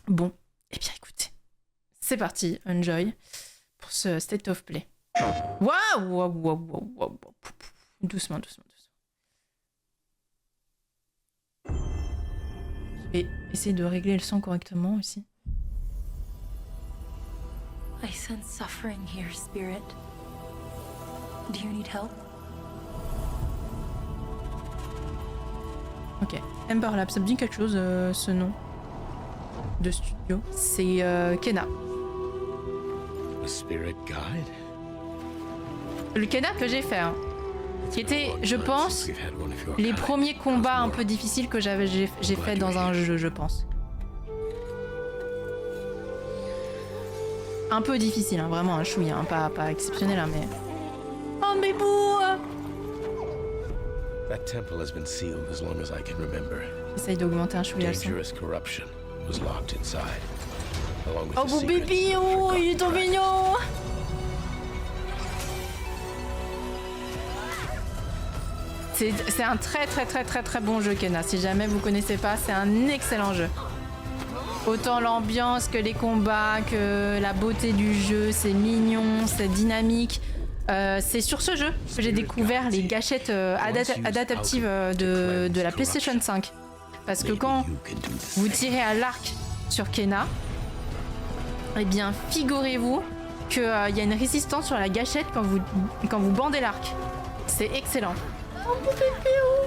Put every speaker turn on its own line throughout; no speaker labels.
Bon, eh bien écoutez, c'est parti, enjoy, pour ce State of Play. Waouh. Doucement. Je vais essayer de régler le son correctement aussi.
I sense suffering here, Spirit. Do you need help?
Ok, Ember Lab, ça me dit quelque chose ce nom de studio. C'est Kena.
A spirit guide?
Le Kena que j'ai fait, hein, qui était, je pense, les premiers combats un peu difficiles que j'ai fait dans un jeu, je pense. Un peu difficile, hein, vraiment un chouïa, hein, pas exceptionnel, hein, mais... Oh mais bouh!
That temple has been sealed as long as I can remember.
J'essaye d'augmenter un chouïa le son.
Dangerous corruption was locked inside. Along with
Oh
the
mon
secret
bébé, oh, il est trop mignon! C'est un très bon jeu, Kena. Si jamais vous connaissez pas, c'est un excellent jeu. Autant l'ambiance que les combats, que la beauté du jeu, c'est mignon, c'est dynamique. C'est sur ce jeu que j'ai découvert les gâchettes adaptatives de la PlayStation 5. Parce que quand vous tirez à l'arc sur Kena, eh bien figurez-vous qu'il y a une résistance sur la gâchette quand vous bandez l'arc. C'est excellent. Oh mon bébé, oh.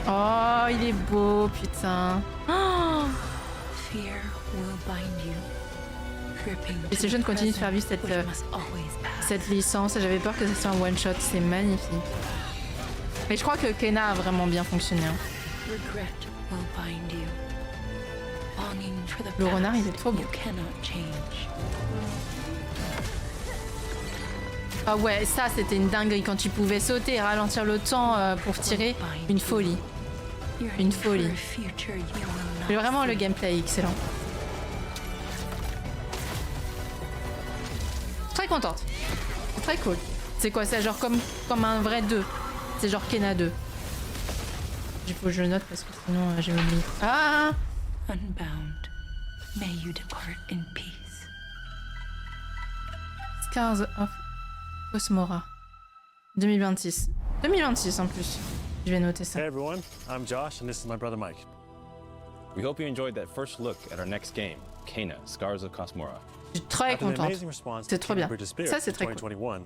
Oh, il est beau, putain. Oh. Et ces jeunes continuent de faire vivre cette licence. J'avais peur que ça soit un one shot. C'est magnifique. Mais je crois que Kena a vraiment bien fonctionné. Hein. Le renard, il est trop beau. Ah ouais, ça c'était une dinguerie quand tu pouvais sauter et ralentir le temps pour tirer. Une folie. Une folie. Mais vraiment le gameplay est excellent. Très contente. C'est très cool. C'est quoi, c'est genre comme un vrai 2. C'est genre Kena 2. Il faut que je le note parce que sinon j'ai oublié. Ah!
Unbound, may you depart in peace.
Scars of Cosmora. 2026. 2026 en plus. Je vais noter ça.
Hey everyone, I'm Josh and this is my brother Mike.
We hope you enjoyed that first look at our next game, Kena, Scars of Cosmora.
Je suis très contente. C'est trop bien. Ça c'est très cool.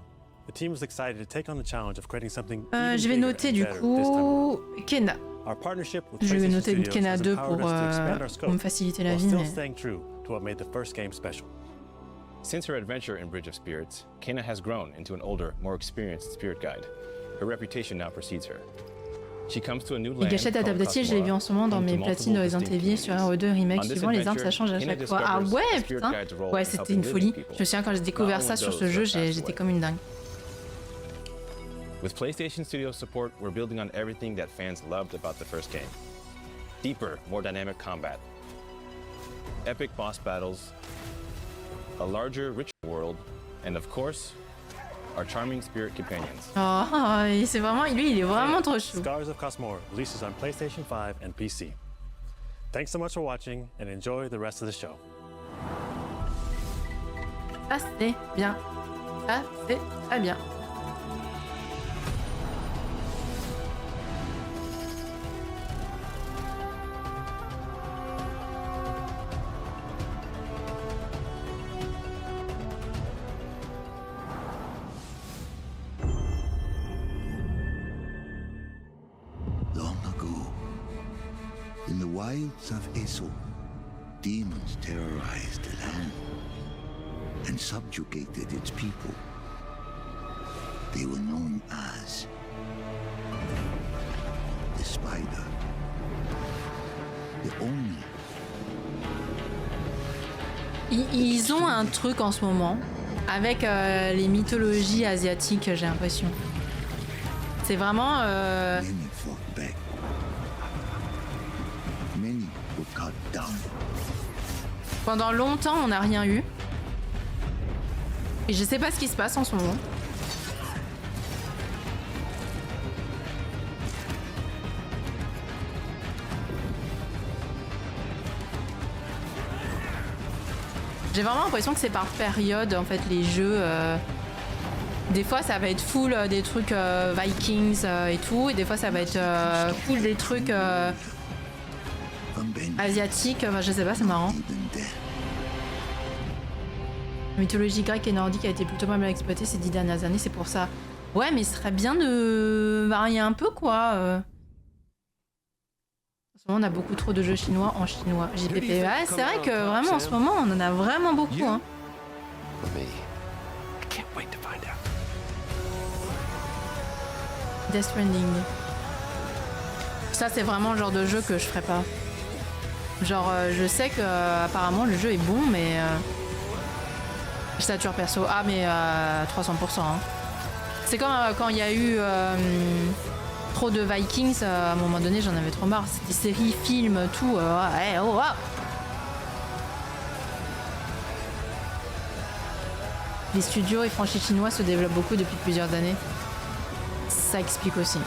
The team was excited to take on the challenge of creating something
je vais noter du coup Kena. Je vais noter Kena 2 pour me faciliter la vie.
Since her adventure in Bridge of Spirits, Kena has grown into an older, more experienced spirit guide. Her reputation now precedes her. She comes to a new land. Les
gâchettes adaptatives, je les vu en ce moment dans mes platines de Resident Evil sur RE2 Remake suivant, les armes ça change à chaque fois. Ah ouais, putain. Ouais, c'était une folie. Je me souviens quand j'ai découvert ça sur ce jeu, j'étais comme une dingue.
With PlayStation Studios support, we're building on everything that fans loved about the first game. Deeper, more dynamic combat, epic boss battles, a larger, richer world, and of course, our charming spirit companions.
Oh, c'est vraiment, lui, il est vraiment trop chou.
Scars of Cosmora releases on PlayStation 5 and PC. Thanks so much for watching and enjoy the rest of the show.
Ah, c'est bien. Ah, c'est très bien.
In the wilds of Eso, demons terrorized the land and subjugated its people. They were known as the Spider. The Oni.
Ils ont un truc en ce moment avec les mythologies asiatiques, j'ai l'impression. C'est vraiment... Pendant longtemps, on n'a rien eu. Et je sais pas ce qui se passe en ce moment. J'ai vraiment l'impression que c'est par période en fait les jeux. Des fois ça va être full des trucs Vikings et tout, et des fois ça va être full des trucs asiatiques. Enfin, je sais pas, c'est marrant. La mythologie grecque et nordique a été plutôt mal exploitée ces 10 dernières années, c'est pour ça. Ouais, mais ce serait bien de varier un peu quoi. En ce moment, on a beaucoup trop de jeux chinois en chinois. JPP. Ouais, c'est vrai que vraiment en ce moment, on en a vraiment beaucoup. Hein. Death Stranding. Ça, c'est vraiment le genre de jeu que je ferais pas. Genre, je sais que apparemment le jeu est bon, mais je sature perso. Ah, mais 300%. Hein. C'est comme quand il y a eu trop de Vikings. À un moment donné, j'en avais trop marre. C'était séries, films, tout. Ouais, oh, wow. Les studios et franchises chinois se développent beaucoup depuis plusieurs années. Ça explique aussi.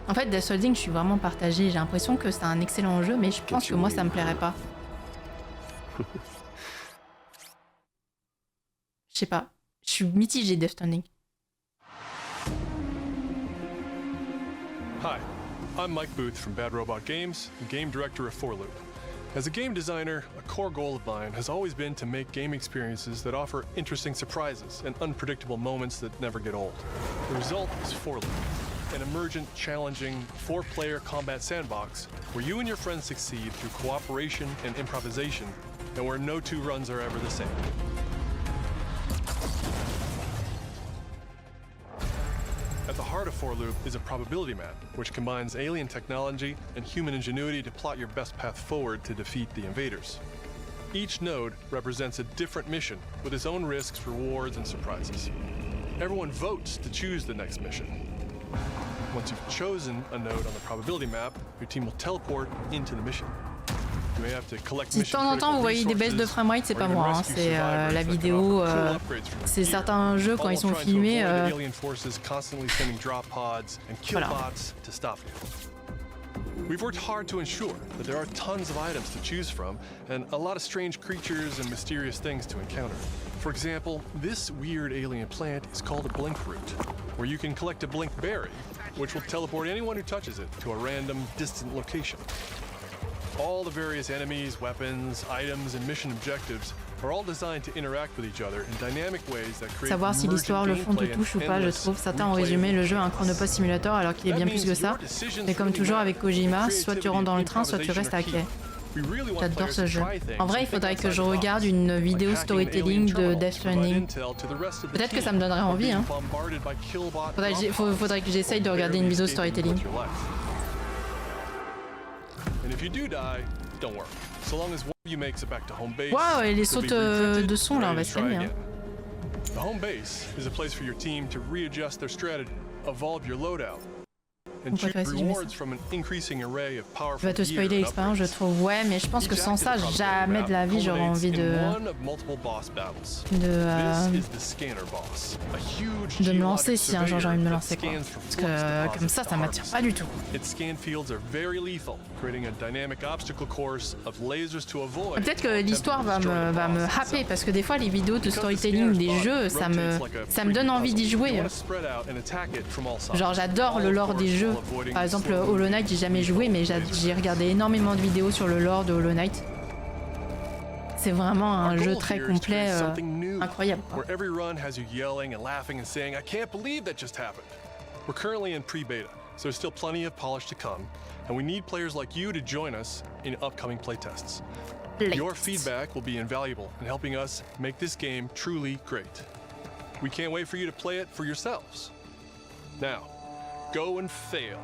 En fait, Death Stranding, je suis vraiment partagée. J'ai l'impression que c'est un excellent jeu, mais je pense que moi, ça me plairait pas. Je sais pas. Je suis mitigée, Death Stranding.
Hi, I'm Mike Booth from Bad Robot Games, game director of 4Loop. As a game designer, a core goal of mine has always been to make game experiences that offer interesting surprises and unpredictable moments that never get old. The result is 4Loop, an emergent, challenging, 4-player combat sandbox where you and your friends succeed through cooperation and improvisation, and where no two runs are ever the same. At the heart of 4Loop is a probability map, which combines alien technology and human ingenuity to plot your best path forward to defeat the invaders. Each node represents a different mission with its own risks, rewards, and surprises. Everyone votes to choose the next mission. Once you've chosen a node on the probability map, your team will teleport into the mission.
Si de temps en temps vous voyez des baisses de framerate, c'est pas moi, hein, c'est la vidéo. C'est certains jeux quand ils sont filmés. Voilà.
We've worked hard to ensure that there are tons of items to choose from and a lot of strange creatures and mysterious things to encounter. For example, this weird alien plant is called a blink root, where you can collect a blink berry, which will teleport anyone who touches it to a random, distant location. All the various enemies, weapons, items, and mission objectives are all designed to interact with each other in dynamic ways that create
Savoir si l'histoire, le fond te touche ou pas, je trouve. Certains ont résumé le jeu à un Chronopost Simulator alors qu'il est bien plus que ça. Mais comme toujours avec Kojima, soit tu rentres dans le train, soit tu restes à quai. J'adore ce jeu. En vrai, il faudrait que je regarde une vidéo storytelling de Death Stranding. Peut-être que ça me donnerait envie. Hein. Faudrait que j'essaye de regarder une vidéo storytelling. Waouh, et les sautes de son là, on va se calmer. Hein.
The home base is a place for your team to readjust their strategy, evolve your loadout, and choose rewards from an increasing array of powerful
va te spoiler l'expérience, je trouve. Ouais, mais je pense que sans ça, jamais de la vie j'aurais envie de me lancer si un jour j'ai envie de me lancer quoi. Parce que comme ça m'attire pas du tout. Peut-être que l'histoire va me happer parce que des fois les vidéos de storytelling des jeux, ça me donne envie d'y jouer. Genre j'adore le lore des jeux. Par exemple Hollow Knight, j'ai jamais joué mais j'ai regardé énormément de vidéos sur le lore de Hollow Knight. C'est vraiment un jeu très complet, incroyable. Quoi.
We're currently in pre-beta, so there's still plenty of polish to come, and we need players like you to join us in upcoming playtests. Your feedback will be invaluable in helping us make this game truly great. We can't wait for you to play it for yourselves. Now, go and fail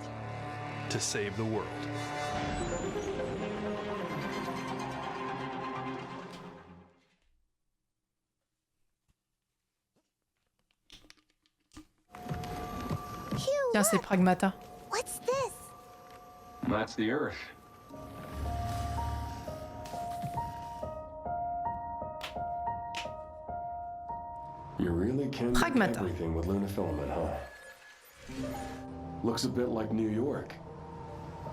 to save the world.
Tiens, c'est Pragmata.
What's this?
That's the Earth.
You really can do
Pragmata.
everything with Luna Filament, huh?
Looks a bit like New York.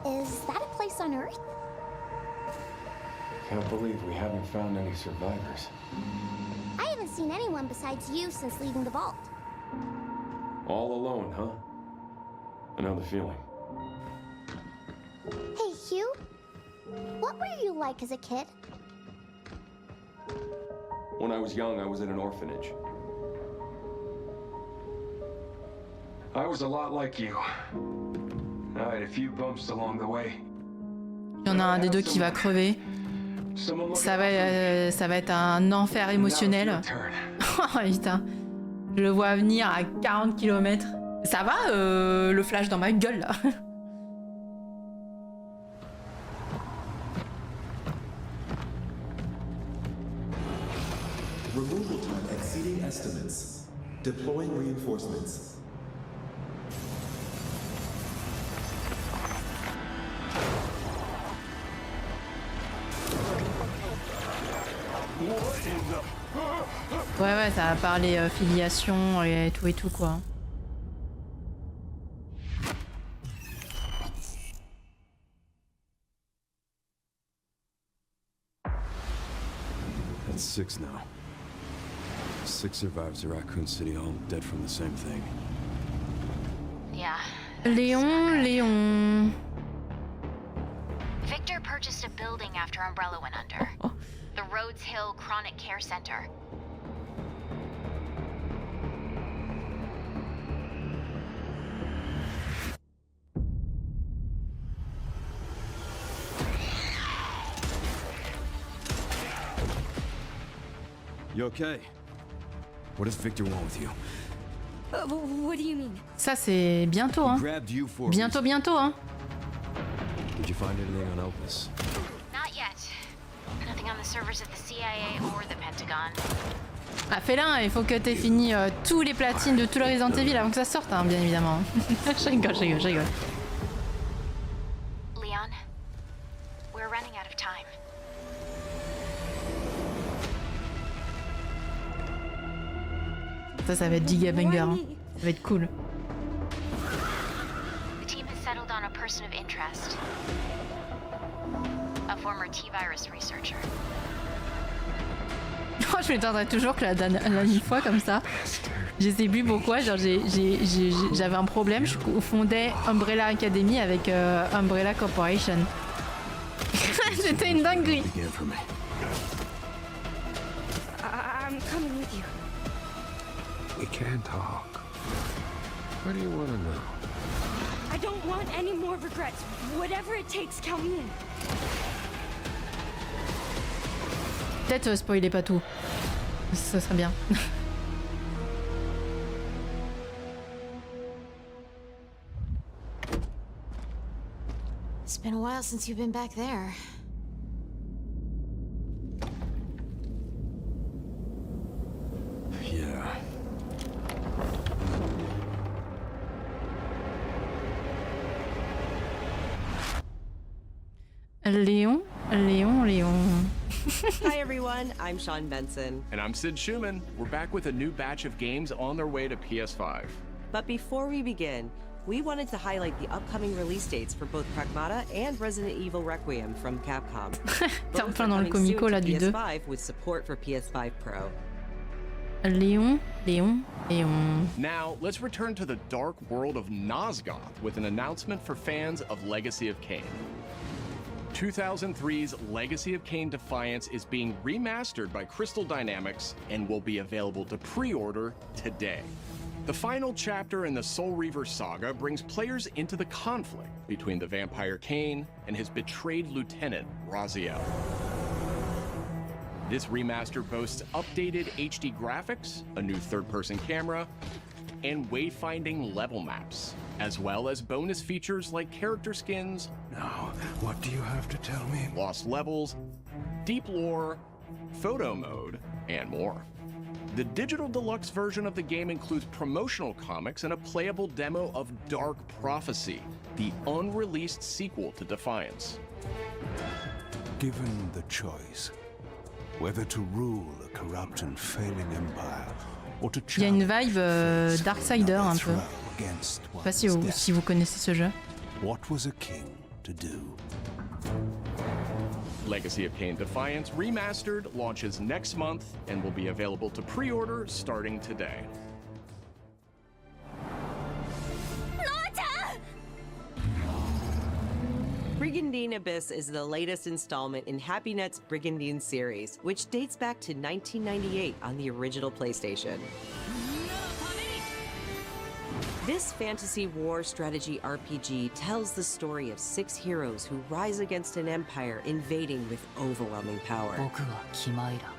Is that a place on Earth?
Can't believe we haven't found any survivors.
I haven't seen anyone besides you since leaving the vault.
All alone, huh? I know the feeling.
Hey, Hugh. What were you like as a kid?
When I was young, I was in an orphanage. I was a lot like you. I had a few bumps along the way.
Il y en a un des deux qui va crever. Ça va être un enfer émotionnel. Oh putain. Je le vois venir à 40 km. Ça va le flash dans ma gueule là.
Removal time exceeding estimates. Deploying reinforcements.
Ouais, ça va parler filiation et tout quoi.
That's 6 now. 6 survivors of Raccoon City, all dead from the same thing.
Yeah.
Léon.
Victor purchased a building after Umbrella went under.
Oh.
The Rhodes Hill Chronic Care Center.
You okay? What does Victor want with you?
What do you mean?
Ça c'est bientôt hein.
Grabbed you for
Bientôt hein.
Did you find anything on Opus?
Not yet. Nothing on the servers at the CIA or the Pentagon.
Ah fais-le, il faut que t'aies fini tous les platines de tout le Resident Evil avant que ça sorte hein, bien évidemment. Je rigole.
Leon, we're running out of time.
Ça va être giga banger. Hein. Ça va être cool.
The team has settled on a person of interest. A former T-virus researcher.
Oh, je m'étonnerais toujours que la dernière fois comme ça, je sais plus pourquoi, genre j'avais un problème, je confondais Umbrella Academy avec Umbrella Corporation. C'était une dinguerie.
I'm coming with you.
We can't talk. What do you want to know?
I don't want any more regrets. Whatever it takes, count me in.
Peut-être spoiler pas tout. Ça serait bien.
It's been a while since you've been back there.
Yeah.
Léon.
Hi everyone, I'm Sean Benson.
And I'm Sid Schumann. We're back with a new batch of games on their way to PS5.
But before we begin, we wanted to highlight the upcoming release dates for both Pragmata and Resident Evil Requiem from Capcom.
T'es en plein dans le comico là du 2.
PS5 with support for PS5 Pro.
Léon.
Now, let's return to the dark world of Nosgoth with an announcement for fans of Legacy of Kain. 2003's Legacy of Kain Defiance is being remastered by Crystal Dynamics and will be available to pre-order today. The final chapter in the Soul Reaver saga brings players into the conflict between the vampire Kain and his betrayed lieutenant, Raziel. This remaster boasts updated HD graphics, a new third-person camera, and wayfinding level maps, as well as bonus features like character skins.
Now, what do you have to tell me?
Lost levels, deep lore, photo mode, and more. The digital deluxe version of the game includes promotional comics and a playable demo of Dark Prophecy, the unreleased sequel to Defiance.
Given the choice, whether to rule a corrupt and failing empire, or to
Il y a une vibe Darksider un peu.
against
Je sais pas si vous connaissez ce jeu.
What was a king to do?
Legacy of Kain Defiance Remastered launches next month and will be available to pre-order starting today.
Brigandine Abyss is the latest installment in HappyNet's Brigandine series, which dates back to 1998 on the original PlayStation. This fantasy war strategy RPG tells the story of 6 heroes who rise against an empire invading with overwhelming power.
僕はキマイラ。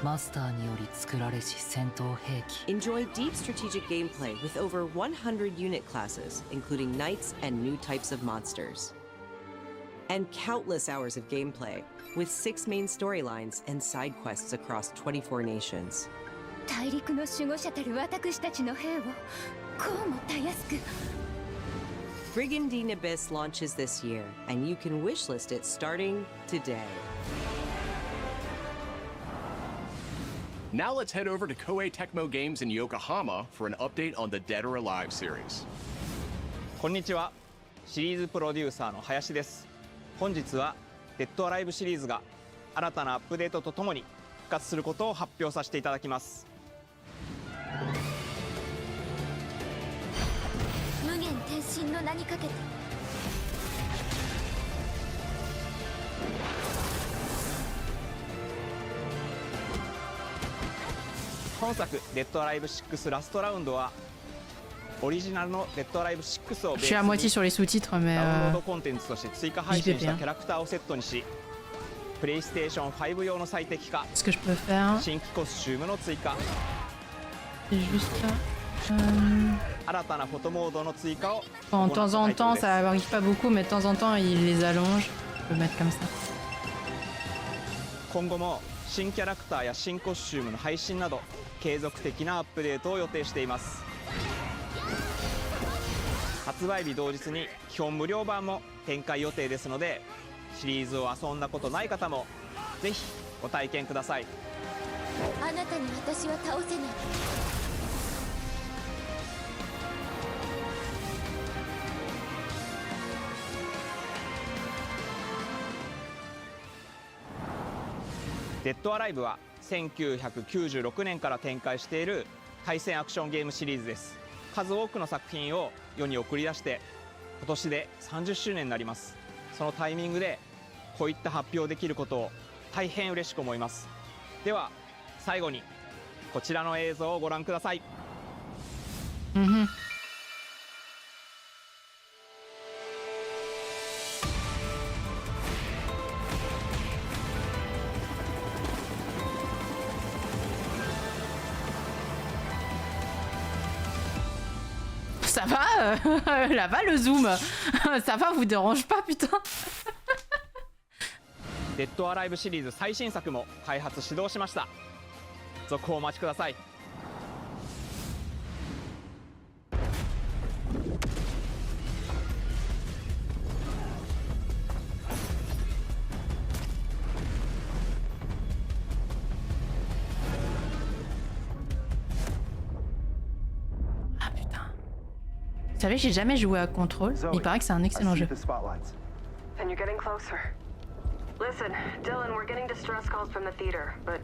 マスターにより作られし戦闘兵器。
Enjoy deep strategic gameplay with over 100 unit classes, including knights and new types of monsters. And countless hours of gameplay, with 6 main storylines and side quests across 24 nations.
大陸の守護者たる私たちの兵をこうもたやすく。
Brigandine Abyss launches this year, and you can wishlist it starting today.
Now let's head over to Koei Tecmo Games in Yokohama for an update on the Dead or Alive series.
こんにちは。シリーズプロデューサーの林です。本日はデッドアライブシリーズが新たなアップデートとともに復活することを発表させていただきます。
無限転身の名にかけて。
本作「デッドアライブ6ラストラウンド」はオリジナルの「デッドアライブ6」をベースに
Je suis à moitié sur les sous-titres, mais
ダウンロードコンテンツとして追加配信したキャラクターをセットにし、プレイステーション5用の最適化、
ce que je peux faire,
新規コスチュームの追加、
c'est juste là.
新たなフォトモードの追加を
Bon, de temps en temps, ça arrive pas beaucoup, mais de temps en temps, il les allonge. Je peux le mettre comme ça.
今後も新キャラクターや新コスチュームの配信など継続的なアップデートを予定しています。発売日同日に基本無料版も展開予定ですので、シリーズを遊んだことない方もぜひご体験ください。
あなたに私は倒せない。
デッドアライブは1996年から展開している対戦アクションゲームシリーズです。数多くの作品を世に送り出して今年で30周年になります。そのタイミングでこういった発表できることを大変嬉しく思います。では最後にこちらの映像をご覧ください。
Ça va, là va le zoom. Ça va, vous dérange pas, putain.
デッドアライブシリーズ最新作も開発始動しました。続報お待ちください。
Vous savez, j'ai jamais joué à Control. Il paraît que c'est un excellent jeu.
And you're getting closer. Listen, Dylan, we're getting distress calls from the theater, but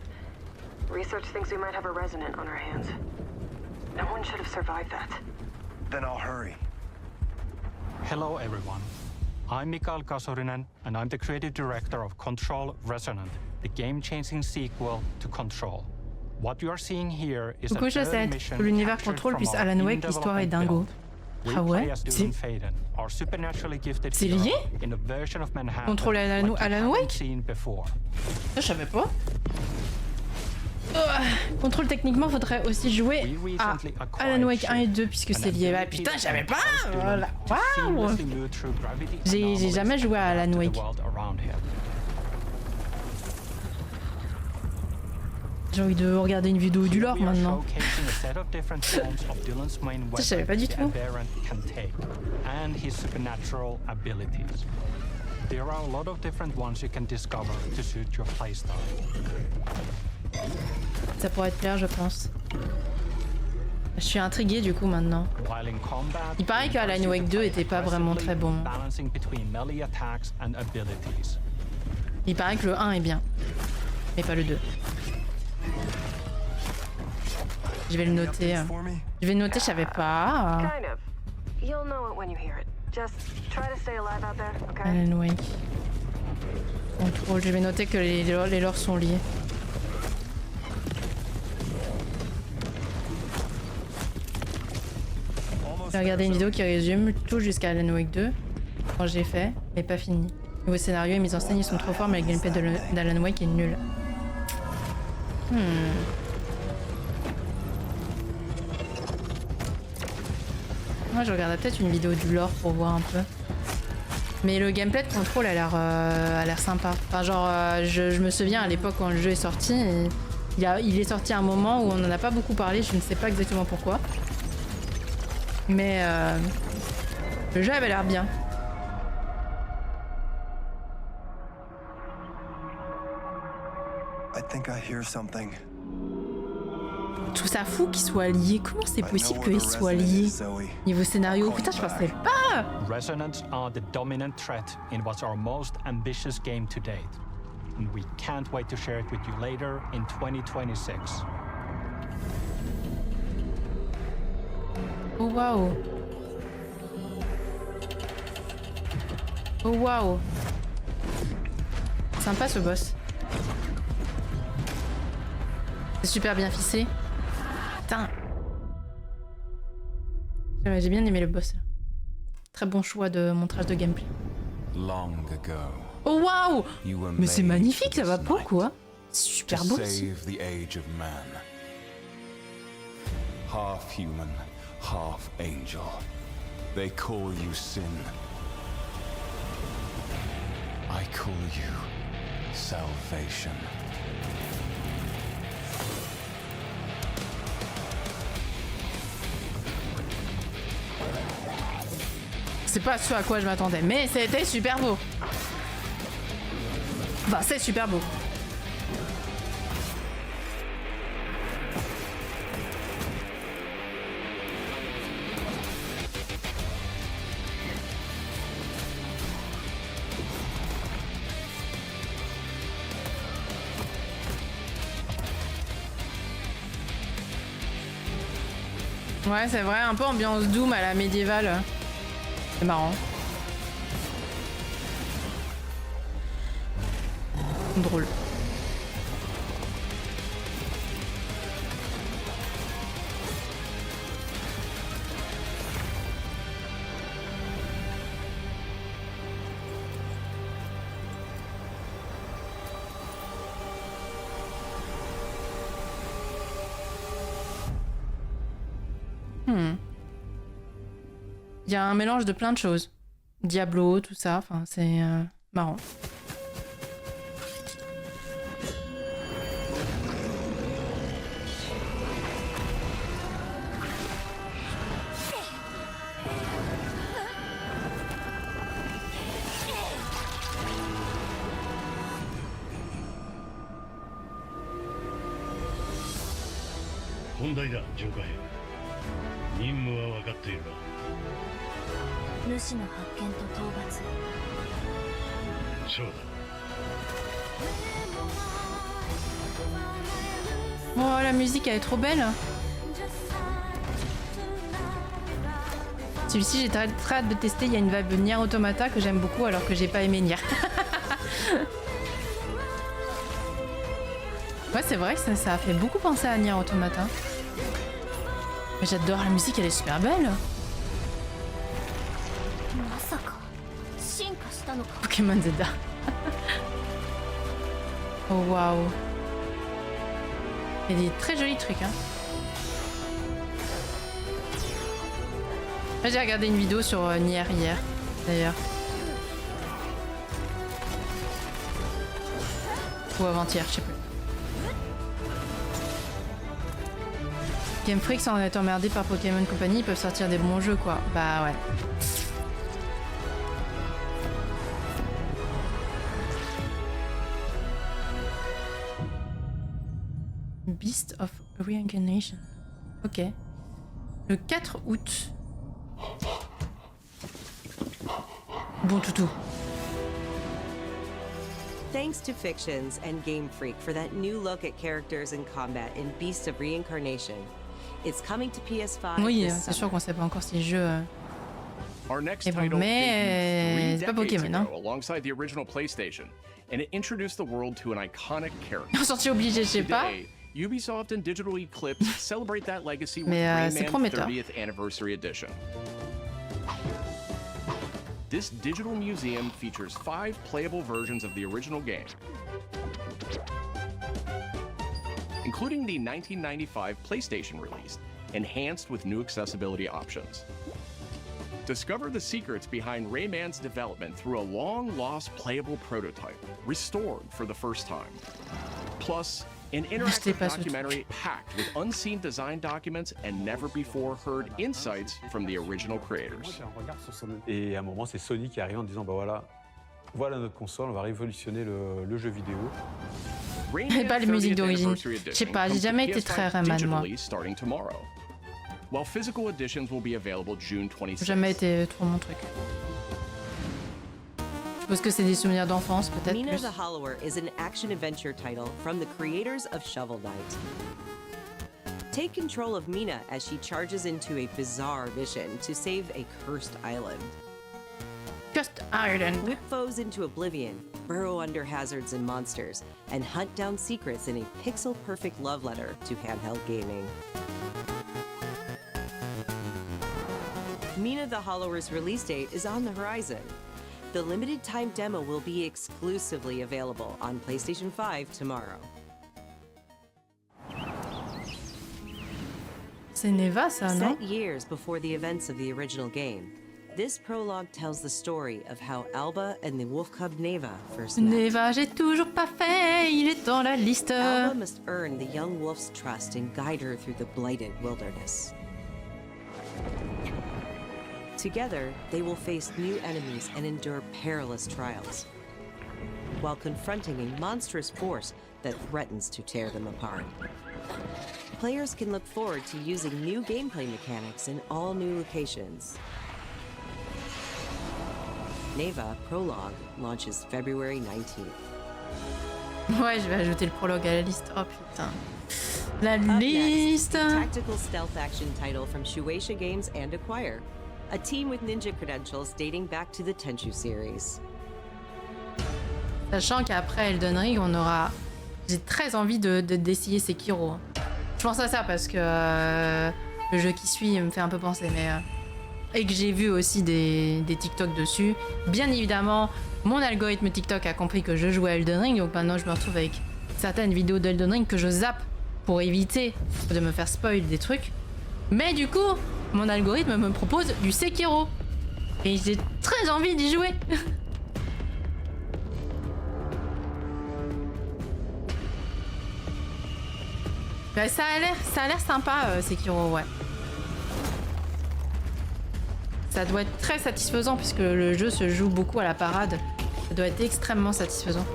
research thinks we might have a resident on our hands. No one should have survived that.
Then I'll hurry.
Hello, everyone. I'm Mikael Kasurinen, and I'm the creative director of Control Resonant, the game-changing sequel to Control. What you are seeing here is
Du coup, je sais, l'univers Control plus Alan Wake, l'histoire est dingo. Ah ouais, c'est lié? Contrôle Alan Wake? Ça, je savais pas. Contrôle, techniquement, faudrait aussi jouer à Alan Wake 1 et 2 puisque c'est lié. Bah putain, je savais pas! Voilà. Waouh! J'ai jamais joué à Alan Wake. J'ai envie de regarder une vidéo du lore maintenant. Je savais pas du tout. Ça pourrait être clair, je pense. Je suis intriguée du coup maintenant.
While in combat,
Il paraît que Alan Wake 2 était pas vraiment très bon.
balancing between melee attacks and abilities.
Il paraît que le 1 est bien, mais pas le 2. Je vais le noter. Je vais le noter, je savais pas.
Kind of. You'll know it when you hear it. Just try to stay alive out there, okay?
Alan Wake. Contrôle, je vais noter que les lores sont liés. J'ai regardé une vidéo qui résume tout jusqu'à Alan Wake 2, quand j'ai fait, mais pas fini. Niveau scénario et mise en scène, ils sont trop forts, mais le gameplay d'Alan Wake est nul. Moi, je regarderai peut-être une vidéo du lore pour voir un peu. Mais le gameplay de Control a l'air sympa. Enfin, genre, je me souviens à l'époque quand le jeu est sorti, il est sorti à un moment où on n'en a pas beaucoup parlé, je ne sais pas exactement pourquoi. Mais le jeu avait l'air bien.
I think I hear something.
Je trouve ça fou qu'ils soient liés. Comment c'est possible qu'ils soient liés? Niveau scénario, putain, je pensais pas!
Resonants are the dominant threat in what's our most ambitious game to date. And we can't wait to share it with you later in 2026.
Oh waouh! Oh waouh! Sympa ce boss. C'est super bien ficelé. Putain! J'ai bien aimé le boss. Très bon choix de montrage de gameplay.
Long ago,
Oh waouh!
you were
Mais c'est
made
magnifique, ça va
this
pas
night
quoi? Super
to
beau aussi.
save the age of man. Half human, half angel. They call you sin. I call you salvation.
C'est pas ce à quoi je m'attendais, mais c'était super beau. Enfin, c'est super beau. Ouais, c'est vrai, un peu ambiance Doom à la médiévale. C'est marrant. Drôle. Il y a un mélange de plein de choses. Diablo, tout ça, enfin c'est marrant. Oh, la musique elle est trop belle. Celui-ci j'ai très hâte de tester, il y a une vibe Nier Automata que j'aime beaucoup alors que j'ai pas aimé Nier. Ouais, c'est vrai que ça a fait beaucoup penser à Nier Automata. Mais j'adore la musique, elle est super belle. Pokémon Zelda. Oh waouh. Il y a des très jolis trucs hein. J'ai regardé une vidéo sur Nier hier d'ailleurs. Ou avant-hier, je sais plus. Game Freak sans être emmerdé par Pokémon Company, ils peuvent sortir des bons jeux quoi. Bah ouais. Beast of Reincarnation. Ok. Le 4 août. Bon toutou.
Thanks to Fictions and Game Freak for that new look at characters and combat in Beast of Reincarnation. It's coming to PS5
Oui,
this
c'est sûr
summer.
qu'on sait pas encore si le jeu
Our next
est bon,
title
mais
debuted
c'est pas
3 decades
Pokémon, hein.
ago alongside the original PlayStation, and it introduced the world to an iconic character.
Sortie obligée, je sais pas.
Today, Ubisoft and Digital Eclipse celebrate that legacy with
Mais c'est
Rayman
prometteur.
30th Anniversary Edition. This digital museum features 5 playable versions of the original game, including the 1995 PlayStation release, enhanced with new accessibility options. Discover the secrets behind Rayman's development through a long-lost playable prototype, restored for the first time. Plus, an interactive documentary packed with unseen design documents and never-before-heard insights from the original creators.
Et à un moment, c'est Sony qui arrive en disant, bah voilà notre console, on va révolutionner le jeu vidéo.
Et pas les musiques d'origine. Je sais pas, j'ai jamais été très Rayman, moi.
While physical editions will be available June 26th.
Jamais été trop mon truc. Je suppose que c'est des souvenirs d'enfance, peut-être
Mina
plus.
the Hollower is an action-adventure title from the creators of Shovel Knight. Take control of Mina as she charges into a bizarre mission to save a cursed island.
Cursed Island.
Whip foes into oblivion, burrow under hazards and monsters, and hunt down secrets in a pixel-perfect love letter to handheld gaming. Mina the Hollower's release date is on the horizon. The limited-time demo will be exclusively available on PlayStation 5 tomorrow.
C'est Neva, ça, non?
Set years before the events of the original game, this prologue tells the story of how Alba and the wolf cub Neva first met.
Neva, j'ai toujours pas fait, il est dans la liste.
Alba must earn the young wolf's trust and guide her through the blighted wilderness. Together, they will face new enemies and endure perilous trials, while confronting a monstrous force that threatens to tear them apart. Players can look forward to using new gameplay mechanics in all new locations. Neva Prologue launches February 19th.
Ouais, je vais ajouter le prologue à la liste. Oh putain. La
Up
liste.
next, a tactical stealth action title from Shueisha Games and Acquire, a team with ninja credentials dating back to the Tenchu series.
Sachant qu'après Elden Ring, on aura... J'ai très envie d'essayer Sekiro. Je pense à ça parce que le jeu qui suit me fait un peu penser, mais... Et que j'ai vu aussi des TikTok dessus. Bien évidemment, mon algorithme TikTok a compris que je jouais à Elden Ring, donc maintenant je me retrouve avec certaines vidéos d'Elden Ring que je zappe pour éviter de me faire spoil des trucs. Mais du coup, mon algorithme me propose du Sekiro. Et j'ai très envie d'y jouer. Bah, ça a l'air sympa, Sekiro, ouais. Ça doit être très satisfaisant puisque le jeu se joue beaucoup à la parade. Ça doit être extrêmement satisfaisant.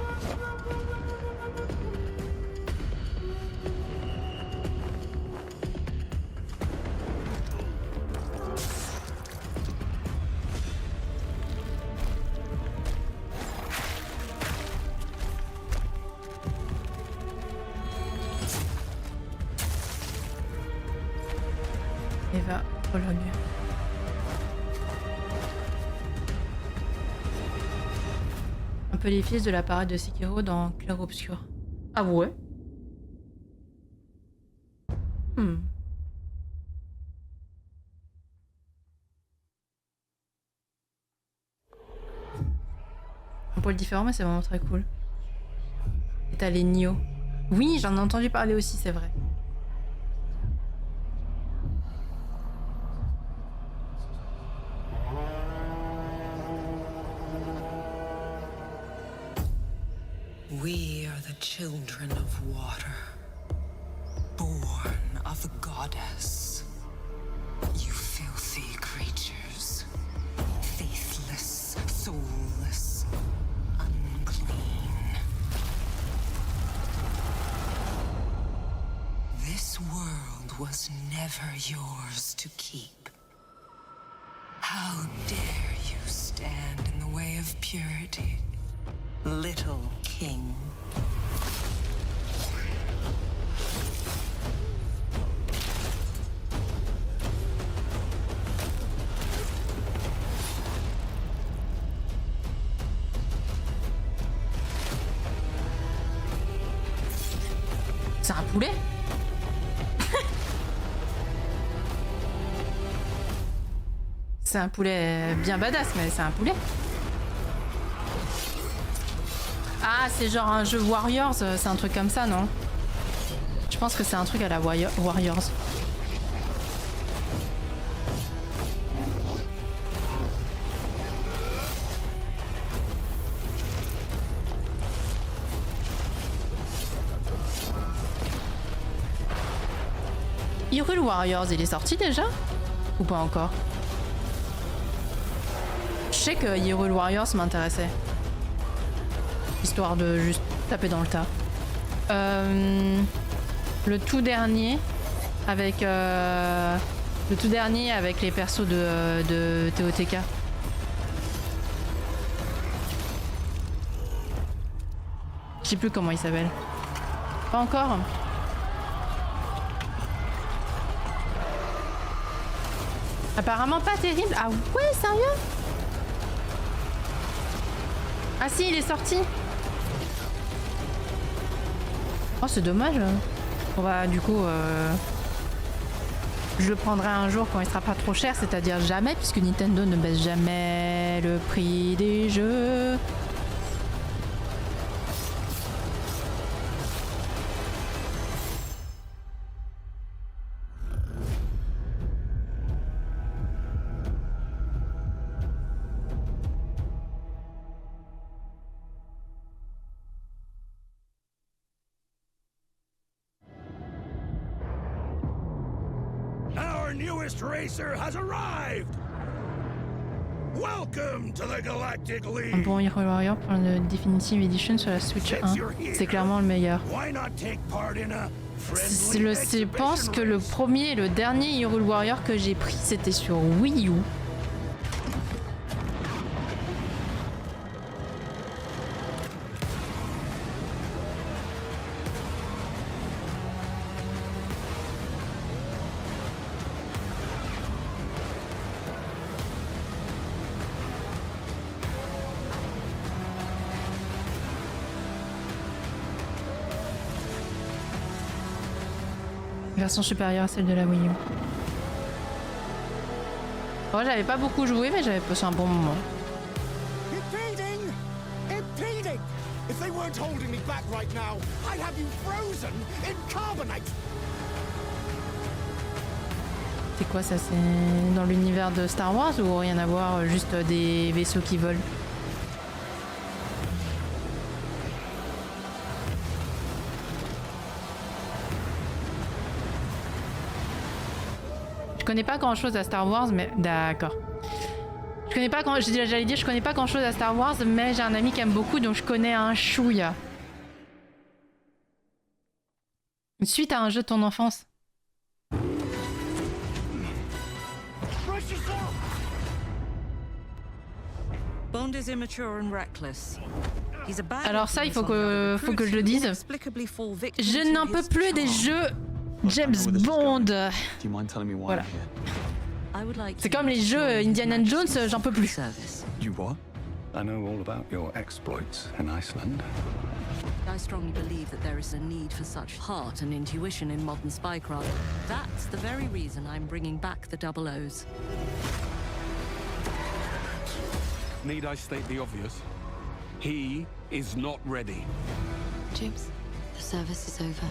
Eva Prologue. Un peu les fils de la parade de Sekiro dans Clair Obscur. Ah ouais? Un poil différent, mais c'est vraiment très cool. Et t'as les Nioh. Oui, j'en ai entendu parler aussi, c'est vrai.
We are the children of water, born of the goddess. You filthy creatures, faithless, soulless, unclean. This world was never yours to keep. How dare you stand in the way of purity, little king?
C'est un poulet. C'est un poulet bien badass, mais c'est un poulet. Ah, c'est genre un jeu Warriors, c'est un truc comme ça, non? Je pense que c'est un truc à la Warriors. Hyrule Warriors, il est sorti déjà? Ou pas encore? Je sais que Hyrule Warriors m'intéressait. Histoire de juste taper dans le tas. Le tout dernier avec les persos de TOTK. Je sais plus comment il s'appelle. Pas encore. Apparemment pas terrible. Ah ouais, sérieux? Ah si, il est sorti. Oh, c'est dommage. On va du coup... je le prendrai un jour quand il sera pas trop cher, c'est-à-dire jamais, puisque Nintendo ne baisse jamais le prix des jeux.
Our newest racer has arrived. Welcome to the Galactic League.
Un bon Hyrule Warrior pour une Definitive Edition sur la Switch 1. C'est clairement le meilleur. Je pense que le premier et le dernier Hyrule Warrior que j'ai pris, c'était sur Wii U. Version supérieure à celle de la Wii U. Bon, j'avais pas beaucoup joué, mais j'avais passé un bon moment.
Impeding! If they weren't holding me back right now, I'd have you frozen in carbonite.
C'est quoi ça? C'est dans l'univers de Star Wars ou rien à voir, juste des vaisseaux qui volent? Je connais pas grand chose à Star Wars, mais d'accord. Je connais pas grand... J'allais dire, je connais pas grand chose à Star Wars, mais j'ai un ami qui aime beaucoup, donc je connais un chouïa. Suite à un jeu de ton enfance.
Bond is immature and reckless.
Alors ça, il faut que je le dise. Je n'en peux plus des jeux James Bond. Voilà. C'est comme les jeux Indiana Jones, j'en peux plus.
You what? I know all about your exploits in Iceland.
I strongly believe that there is a need for such heart and intuition in modern spycraft. That's the very reason I'm bringing back the Double O's.
Need I state the obvious? He is not ready.
James, the service is over.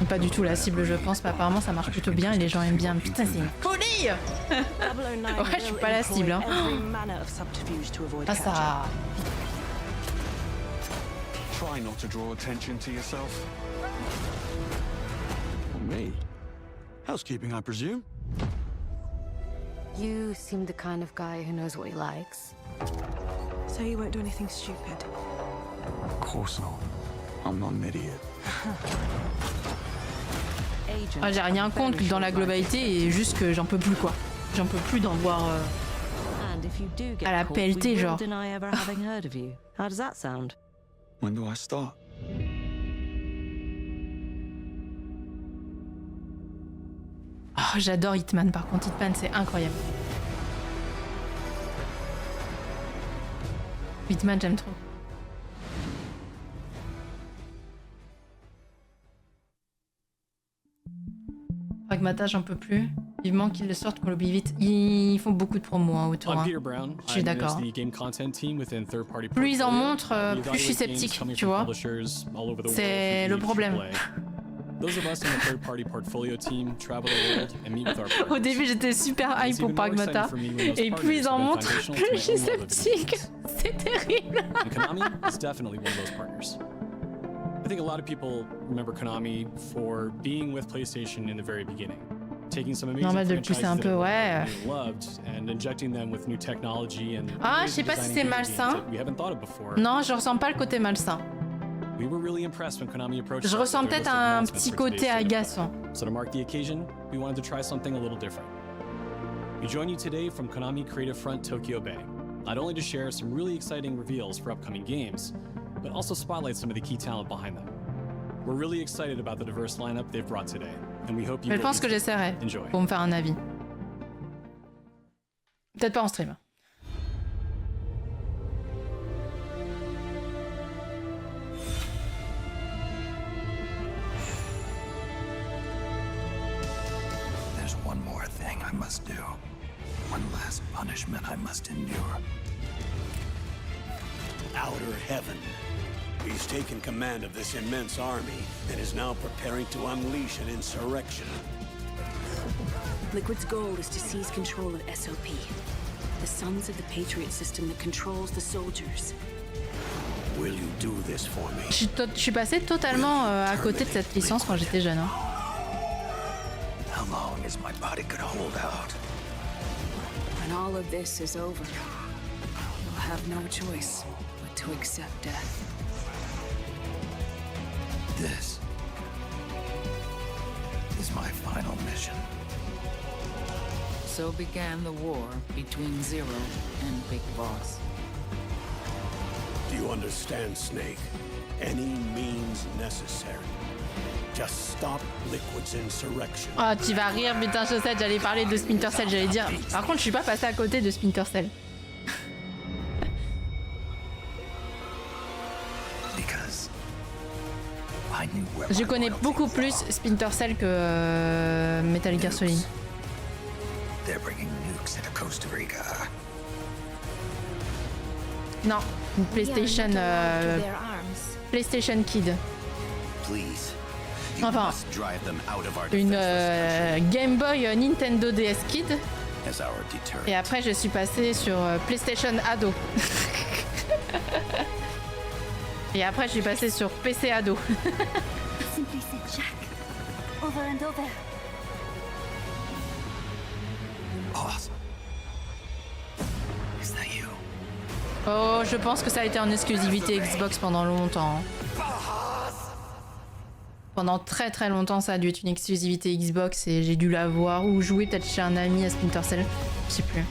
Pas du tout la cible, je pense, mais apparemment ça marche plutôt bien et les gens aiment bien. Putain, c'est une folie. Ouais, je suis pas la cible, hein. Ah, ça...
Try not to draw attention to yourself.
Me? Housekeeping, I presume?
You seem the kind of guy who knows what he likes.
So you won't do anything stupid?
Of course not. I'm not an idiot.
Ah, j'ai rien contre dans la globalité et juste que j'en peux plus quoi. J'en peux plus d'en voir à la pelletée genre.
When do I start?
Oh, j'adore Hitman par contre, Hitman c'est incroyable. Hitman j'aime trop. Pragmata j'en peux plus. Vivement qu'ils le sortent, qu'on l'oublie vite. Ils font beaucoup de promos hein, autour. Hein. Je suis d'accord. Plus ils en montrent, plus je suis sceptique, tu vois. C'est le problème. Au début j'étais super hype pour Pragmata et plus ils en montrent, plus je suis sceptique. C'est terrible.
Konami is definitely one of those partners. I think a lot of people remember Konami for being with PlayStation in the very beginning. Taking some amazing
normal de le pousser un peu, ouais.
Loved and injecting them with new technology and
ah, je sais pas si c'est malsain. Non, je ressens pas le côté malsain. Je ressens peut-être un petit côté agaçant.
So to mark the occasion, we wanted to try something a little different. We join you today from Konami Creative Front Tokyo Bay, not only to share some really exciting reveals for upcoming games, but also spotlight some of the key talent behind them. We're really excited about the diverse lineup they've brought today, and we hope you
je pense que j'essaierai pour me faire un avis. Peut-être pas en stream.
There's one more thing I must do. One last punishment I must endure.
Outer Heaven. He's taken command of this immense army and is now preparing to unleash an insurrection.
Liquid's goal is to seize control of SOP, the Sons of the Patriot system that controls the soldiers.
Will you do this for me?
Je suis passé totalement à côté de cette licence quand j'étais jeune. Hein.
How long is my body gonna hold out?
When all of this is over, you'll have no choice but to accept death.
This is my final mission.
So began the war between Zero and Big Boss.
Do you understand, Snake? Any means necessary. Just stop Liquid's insurrection.
Ah, tu vas rire, putain, chaussette, j'allais parler de Splinter Cell, j'allais dire. Par contre, je suis pas passé à côté de Splinter Cell. Je connais beaucoup plus Splinter Cell que Metal Gear Solid. Non, une PlayStation, PlayStation Kid. Enfin, une Game Boy Nintendo DS Kid. Et après, je suis passée sur PlayStation Ado. Et après, je suis passée sur PC Ado. Oh, je pense que ça a été en exclusivité Xbox pendant longtemps. Pendant très très longtemps, ça a dû être une exclusivité Xbox et j'ai dû l'avoir ou jouer peut-être chez un ami à Splinter Cell. Je sais plus.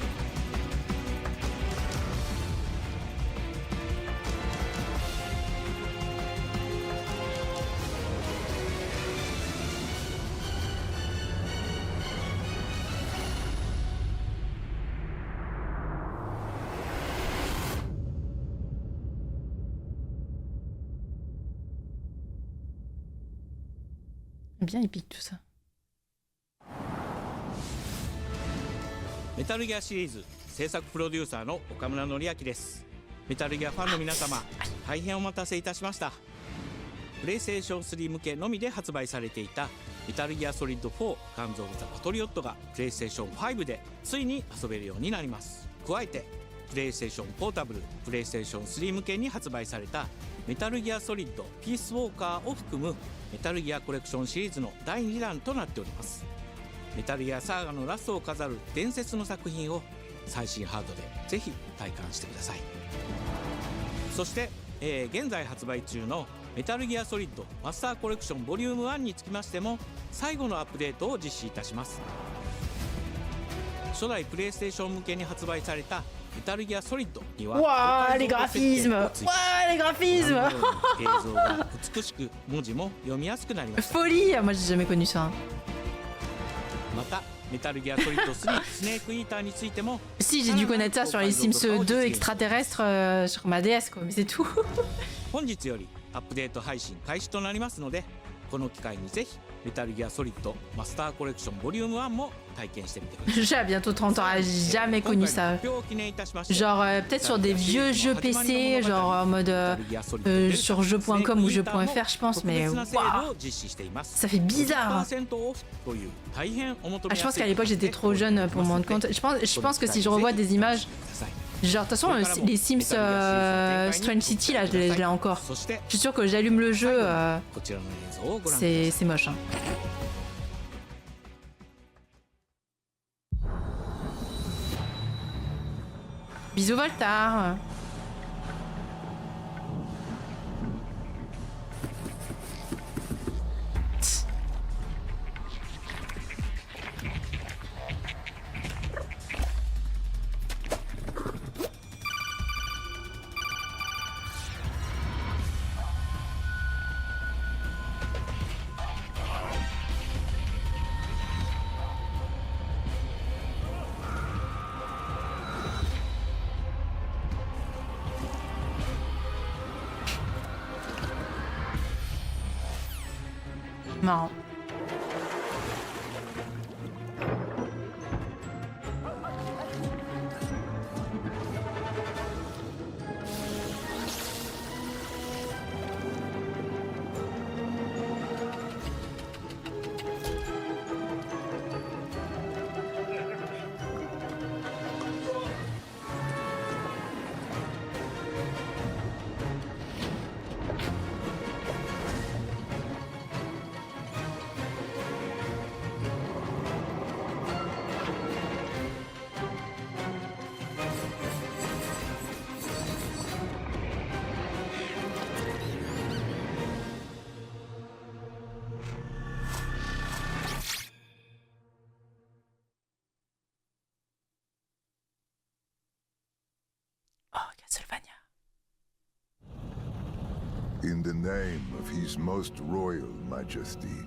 Bien épique tout ça.
メタルギアシリーズ制作プロデューサーの岡村典明です。メタルギアファンの皆様、大変お待たせいたしました。プレイステーション3向けのみで発売されていたメタルギアソリッド4ガンズ・オブ・ザ・パトリオットがプレイステーション5でついに遊べるようになります。加えてプレイステーションポータブル、プレイステーション3向けに発売されたメタルギアソリッドピースウォーカーを含むメタルギアコレクションシリーズの第2弾となっております。メタルギアサーガのラストを飾る伝説の作品を最新ハードでぜひ体感してください。そして、現在発売中のメタルギアソリッドマスターコレクションボリューム1につきましても最後のアップデートを実施いたします。初代プレイステーション向けに発売されたメタルギアソリッドには
Waouh, les graphismes! Waouh, les graphismes!
映像が美しく文字も読みやすくなりました。
Folie! Moi, j'ai jamais connu ça.
またメタルギアソリッド3スネークイーターについても
Si, j'ai dû connaître ça sur les Sims 2 extraterrestres sur ma DS, quoi, mais c'est tout.
本日よりアップデート配信開始となりますので、この機会にぜひメタルギアソリッドマスターコレクションボリューム1も体験してみてください。
J'ai bientôt 30 ans, j'ai jamais connu ça. Genre peut-être sur des vieux jeux PC, genre en mode sur jeux.com ou jeux.fr je pense, mais waouh, ça fait bizarre. Je pense qu'à l'époque j'étais trop jeune pour me rendre compte. Je pense que si je revois des images, genre de toute façon les Sims Strange City là je l'ai encore. Je suis sûr que j'allume le jeu, c'est moche. Hein. Bisous Voltar. Marrant.
In the name of His Most Royal Majesty,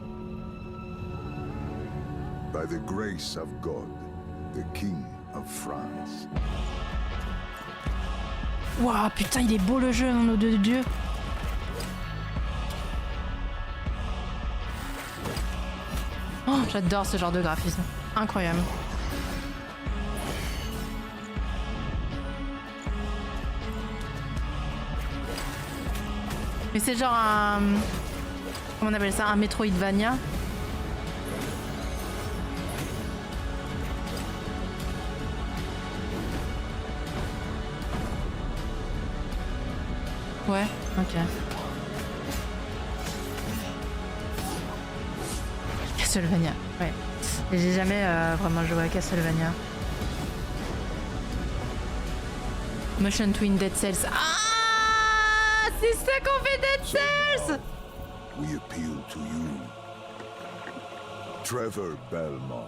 by the grace of God, the King of France.
Waouh, putain, il est beau le jeu, mon de Dieu. Oh, j'adore ce genre de graphisme. Incroyable. Mais c'est genre un... Comment on appelle ça? Un Metroidvania. Ouais, ok. Castlevania, ouais. J'ai jamais vraiment joué à Castlevania. Motion Twin Dead Cells. Ah! C'est ça qu'on fait Dead Cells!
We appeal to you, Trevor Belmont,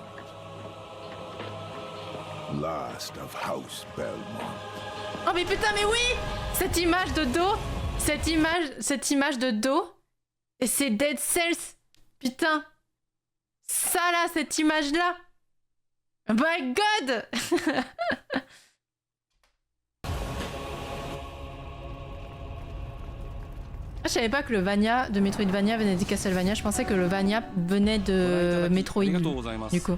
last of House Belmont.
Oh mais putain, mais oui! Cette image de dos, cette image de dos, et c'est Dead Cells. Putain, ça là, cette image là. My God! Je savais pas que le Vania de Metroidvania venait de Castlevania, je pensais que le Vania venait de Metroid du coup.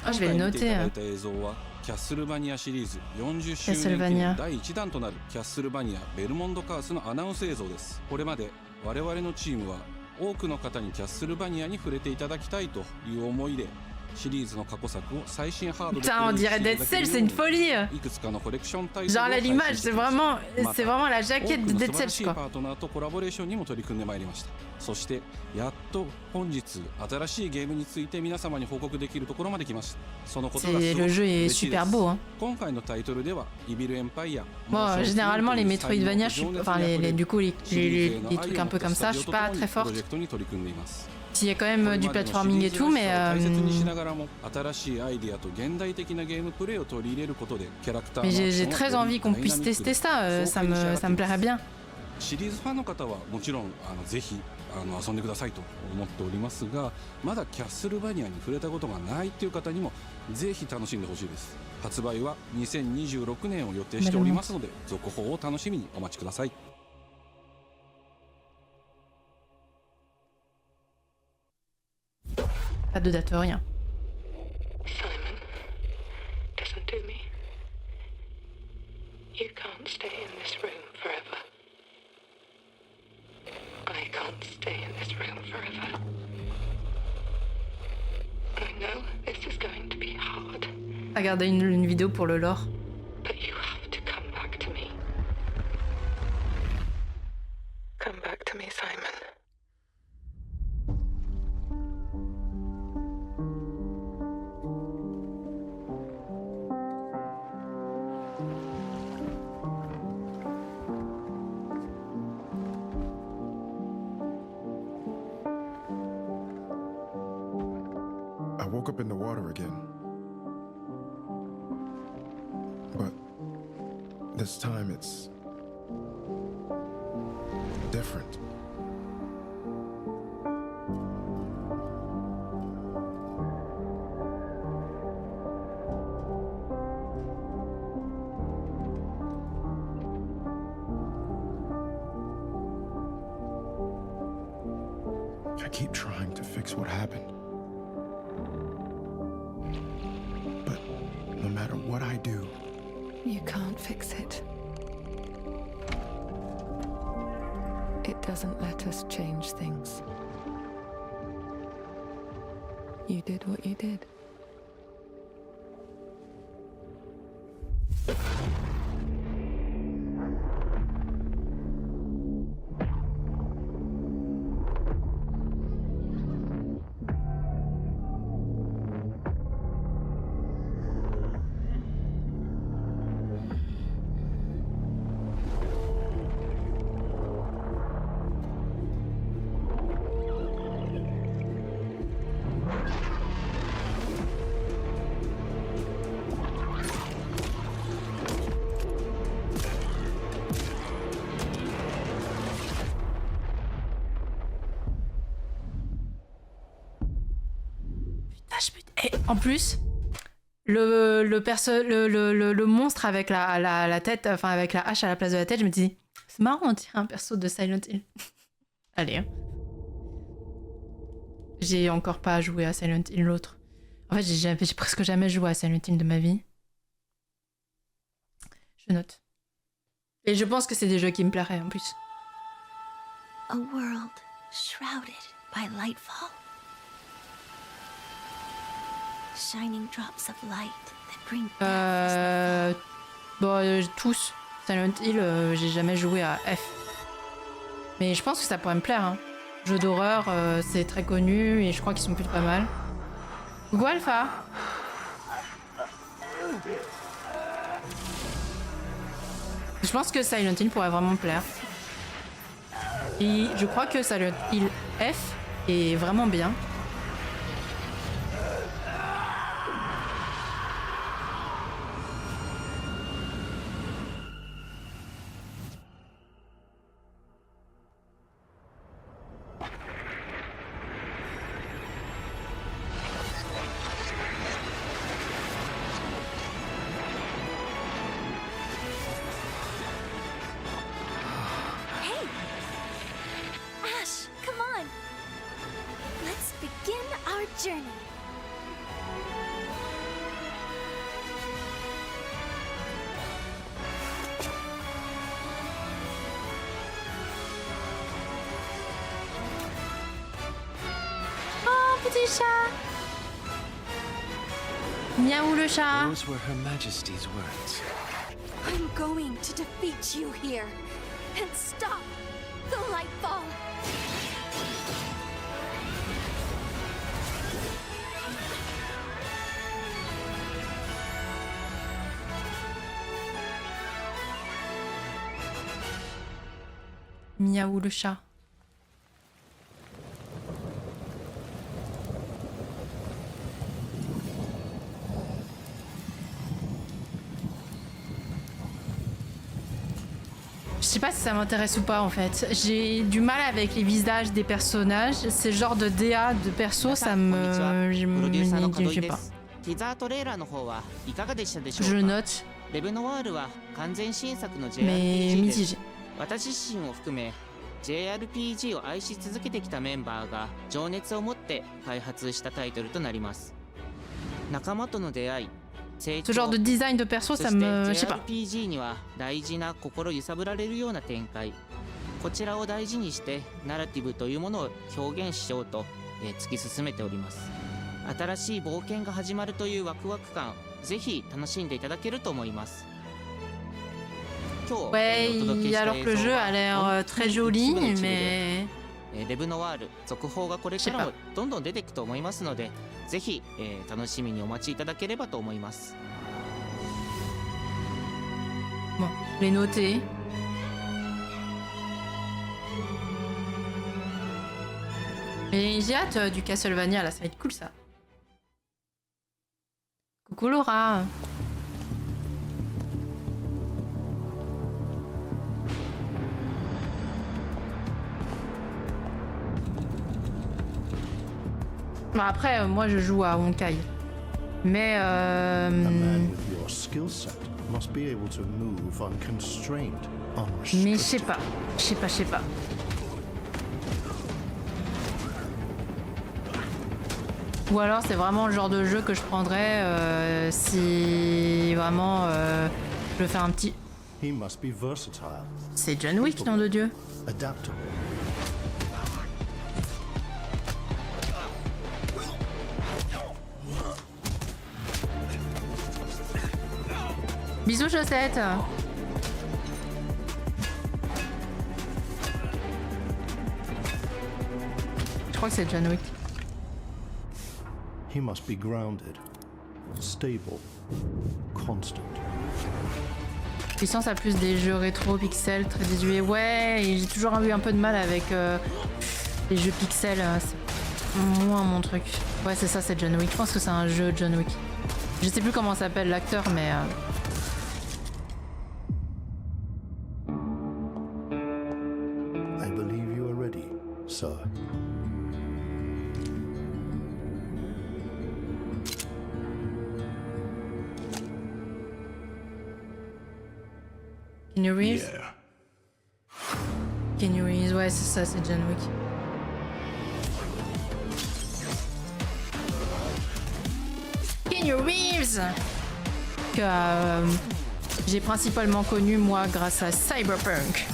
Ah, je vais le noter.
Castlevania シリーズ40周年記念第1弾となるキャッスルバニアベルモンドカースのアナウンス映像です。これまで我々のチームは多くの方にキャッスルバニアに触れていただきたいという思いで
Putain, on dirait Dead Cell, c'est une folie. Genre là, l'image, c'est vraiment la jaquette de Dead Cell, quoi.
そしてやっと本日新しいゲームについて皆様に報告できるところまで来ました。そのことがすごく嬉しいです。今回のタイトルではイビルエンパイア。
Bon, généralement les Metroidvania, enfin du coup les trucs un peu comme ça, je suis pas très forte. Il y a quand même du platforming et tout, mais j'ai très envie qu'on puisse tester ça. Ça me plairait bien.
シリーズファンの方はもちろんぜひ遊んでくださいと思っておりますが、まだキャッスルバニアに触れたことがないっていう方にもぜひ楽しんでほしいです。発売は2026年を予定しておりますので、続報を楽しみにお待ちください。
Pas de date, rien.
Simon, listen to me. You can't stay in this room forever. I can't stay in this room forever. I know this is going to be hard.
Regardez une vidéo pour le lore.
But you have to come back to me. Come back to me, Simon.
I woke up in the water again. But this time it's different. I keep trying to fix what happened. No matter what I do,
You can't fix it. It doesn't let us change things. You did what you did.
Et en plus, le monstre avec la tête, enfin avec la hache à la place de la tête, je me dis, c'est marrant, on dirait un perso de Silent Hill. Allez. Hein. J'ai encore pas joué à Silent Hill l'autre. En fait, j'ai presque jamais joué à Silent Hill de ma vie. Je note. Et je pense que c'est des jeux qui me plairaient en plus.
A world shrouded by lightfall. Shining drops of light that bring
bon, tous. Silent Hill, j'ai jamais joué à F. Mais je pense que ça pourrait me plaire. Hein. Jeu d'horreur, c'est très connu et je crois qu'ils sont plutôt pas mal. Coucou Alpha. Je pense que Silent Hill pourrait vraiment me plaire. Et je crois que Silent Hill F est vraiment bien. Miaou le chat.
Those were Her Majesty's words.
I'm going to defeat you here and stop the Lightfall.
Miaou le chat. Je sais pas si ça m'intéresse ou pas en fait. J'ai du mal avec les visages des personnages. Ces genres de DA de perso, ça me... Je sais pas. Je note. Mais mitigé.
私自身を含め JRPG を愛し続けてきたメンバーが情熱を持って開発したタイトルとなります。仲間との出会い、成長、
Ce genre de design de perso, ça me... Je sais pas.
JRPG には大事な心揺さぶられるような展開。こちらを大事にしてナラティブというものを表現しようと、突き進めております。新しい冒険が始まるというワクワク感、ぜひ楽しんでいただけると思います。
Ouais, alors que le jeu a l'air très joli, mais...
レブノワール続報がこれからもどんどん出ていくと思いますので、ぜひ楽しみにお待ちいただければと思います。
Bon, je l'ai noté. Et j'ai hâte du Castlevania là, ça va être cool ça. Coucou Laura. Bon, après, moi je joue à Honkai. Mais mais je sais pas. Je sais pas. Ou alors c'est vraiment le genre de jeu que je prendrais si vraiment je fais un petit... C'est John Wick, nom de Dieu. Bisous chaussettes. Je crois que c'est John Wick.
He must be grounded, stable, constant.
Puissance à plus des jeux rétro pixels très désuets. Ouais, et j'ai toujours eu un peu de mal avec les jeux pixels. C'est moins mon truc. Ouais, c'est ça, c'est John Wick. Je pense que c'est un jeu John Wick. Je sais plus comment s'appelle l'acteur, mais...
I believe you are ready, sir.
Keanu Reeves? Keanu Reeves, ouais, c'est ça, c'est John Wick. Keanu Reeves! Que j'ai principalement connu, moi, grâce à Cyberpunk.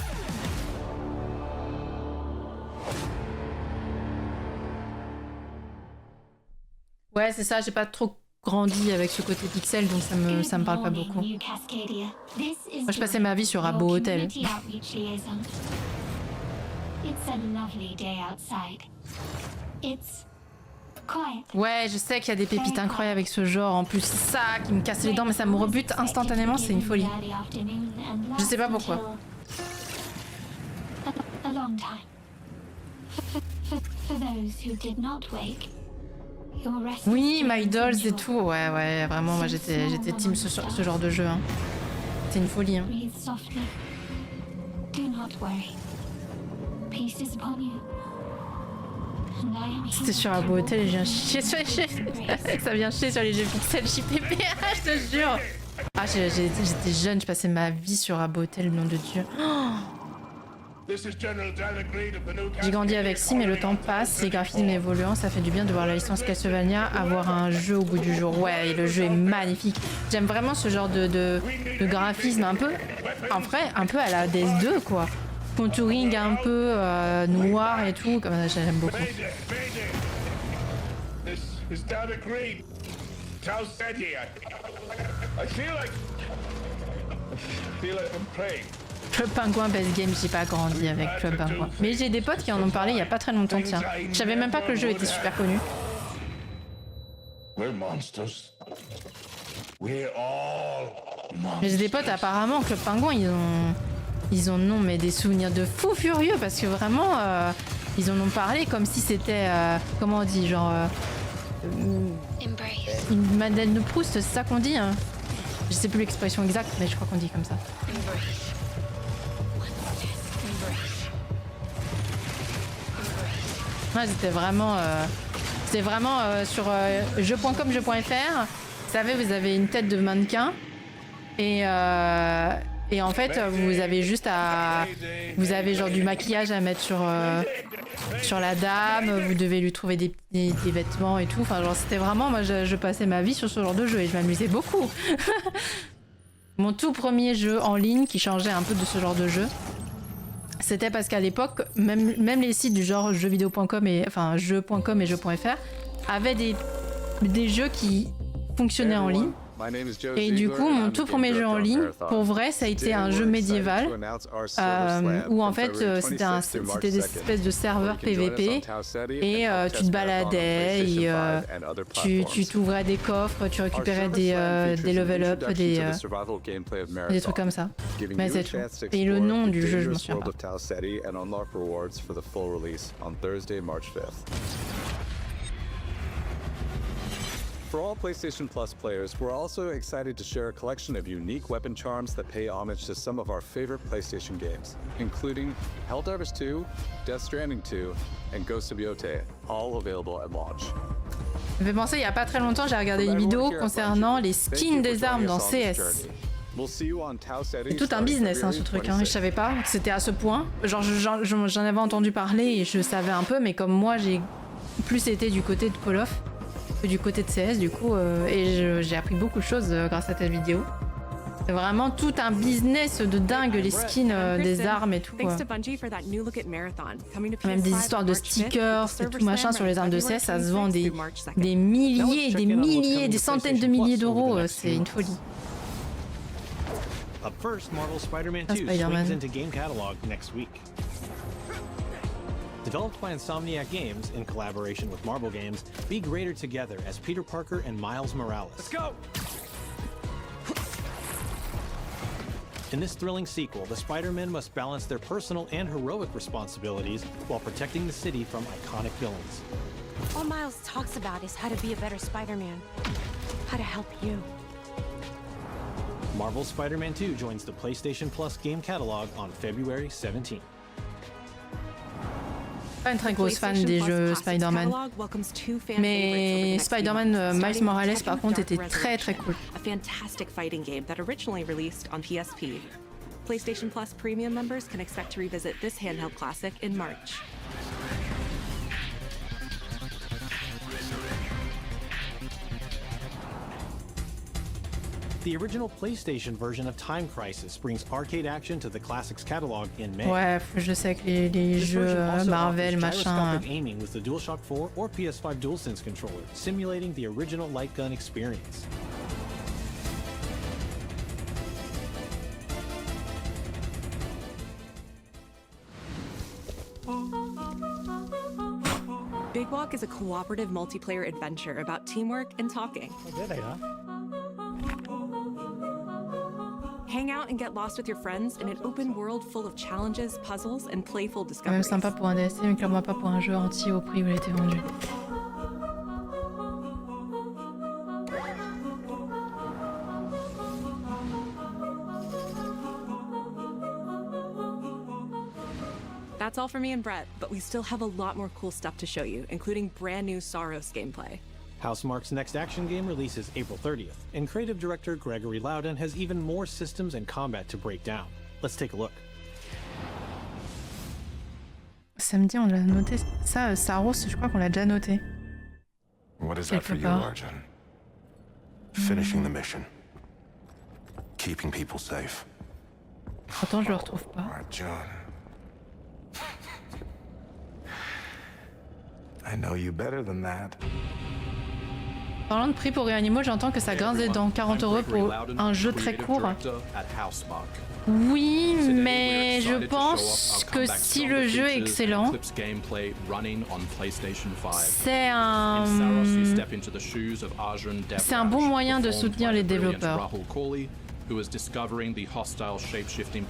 Ouais, c'est ça, j'ai pas trop grandi avec ce côté pixel, donc ça me parle pas beaucoup. Moi, je passais ma vie sur Habbo Hotel. Ouais, je sais qu'il y a des pépites incroyables avec ce genre. En plus, c'est ça qui me casse les dents, mais ça me rebute instantanément, c'est une folie. Je sais pas pourquoi. Oui, My Dolls et tout, ouais, vraiment, moi j'étais team ce genre de jeu. Hein. C'est une folie. Hein. C'était sur Habbo Hotel et je viens chier sur les jeux. Ça vient chier sur les jeux pixels JPP, je te jure. Ah, j'étais jeune, je passais ma vie sur Habbo Hotel, nom de Dieu. Oh, j'ai grandi avec si, mais le temps passe, les graphismes évoluant, ça fait du bien de voir la licence Castlevania avoir un jeu au bout du jour. Ouais, et le jeu est magnifique. J'aime vraiment ce genre de graphisme un peu, en vrai, un peu à la DS2 quoi. Contouring un peu noir et tout, comme j'aime beaucoup.
Tau Ceti. I feel like I'm praying.
Club Penguin Best Game, j'ai pas grandi avec Club Penguin. Mais j'ai des potes qui en ont parlé il y a pas très longtemps, tiens. Je savais même pas que le jeu était super connu.
We're monsters. We're all monsters.
Mais j'ai des potes apparemment Club Penguin, ils ont non mais des souvenirs de fous furieux parce que vraiment ils en ont parlé comme si c'était comment on dit genre une Madeleine de Proust, c'est ça qu'on dit hein. Je sais plus l'expression exacte mais je crois qu'on dit comme ça. Ouais, c'était vraiment sur jeu.com, jeu.fr. Vous savez, vous avez une tête de mannequin et en fait, vous avez juste vous avez genre du maquillage à mettre sur la dame. Vous devez lui trouver des vêtements et tout. Enfin, genre, c'était vraiment, moi, je passais ma vie sur ce genre de jeu et je m'amusais beaucoup. Mon tout premier jeu en ligne qui changeait un peu de ce genre de jeu. C'était parce qu'à l'époque, même les sites du genre jeuxvideo.com et jeu.com et jeu.fr avaient des jeux qui fonctionnaient en ligne. Et du coup, mon tout premier jeu en ligne, pour vrai, ça a été un jeu médiéval où en fait c'était des espèces de serveurs PVP et tu te baladais et tu t'ouvrais des coffres, tu récupérais des level up, des trucs comme ça. Mais c'est tout. Et le nom du jeu, je m'en souviens pas.
For all PlayStation Plus players, we're also excited to share a collection of unique weapon charms that pay homage to some of our favorite PlayStation games, including Helldivers 2, Death Stranding 2, and Ghost of Yotei, all available at launch.
Ça me fait penser, il y a pas très longtemps, j'ai regardé une vidéo concernant les skins des armes dans CS. C'est tout un business ce truc, hein. Je savais pas que c'était à ce point. Genre j'en avais entendu parler et je savais un peu, mais comme moi j'ai plus été du côté de Call of que du côté de CS du coup, et j'ai appris beaucoup de choses grâce à ta vidéo. C'est vraiment tout un business de dingue, les skins des armes et tout. Même des histoires de stickers et tout machin sur les armes de CS, ça se vend des milliers, des centaines de milliers d'euros, c'est une folie.
Up first, Marvel's Spider-Man 2 swings into game catalog next week. Developed by Insomniac Games in collaboration with Marvel Games, be greater together as Peter Parker and Miles Morales. Let's go! In this thrilling sequel, the Spider-Men must balance their personal and heroic responsibilities while protecting the city from iconic villains.
All Miles talks about is how to be a better Spider-Man. How to help you.
Marvel's Spider-Man 2 joins the PlayStation Plus game catalog on February 17th.
Pas une très grosse fan des jeux Spider-Man, mais Spider-Man Miles Morales par contre était très très cool.
A fantastic fighting game that originally released on PSP. PlayStation Plus Premium members can expect to revisit this handheld classic in March.
The original PlayStation version of Time Crisis brings arcade action to the classics catalog in May.
Ouais, je sais que les jeux Marvel, machin.
Aiming with the DualShock 4 or PS5 DualSense controller, simulating the original light gun experience.
Big Walk is a cooperative multiplayer adventure about teamwork and talking. Hang out and get lost with your friends in an open world full of challenges, puzzles, and playful
C'est quand même
discoveries.
sympa pour un DLC, mais clairement pas pour un jeu entier au prix où il était vendu.
That's all for me and Brett, but we still have a lot more cool stuff to show you, including brand new Saros gameplay.
Housemarque's next action game releases April 30th, and creative director Gregory Loudon has even more systems and combat to break down. Let's take a look.
Samedi, on l'a noté. Ça, Saros, je crois qu'on l'a déjà noté.
What is that for you, Arjun? Finishing the mission. Keeping people safe.
Pourtant, je le retrouve pas.
Arjun. I know you better than that.
Parlant de prix pour Reanimal, j'entends que ça grince des dents. 40 € pour un jeu très court. Oui, mais je pense que si le jeu est excellent, c'est un bon moyen de soutenir les développeurs.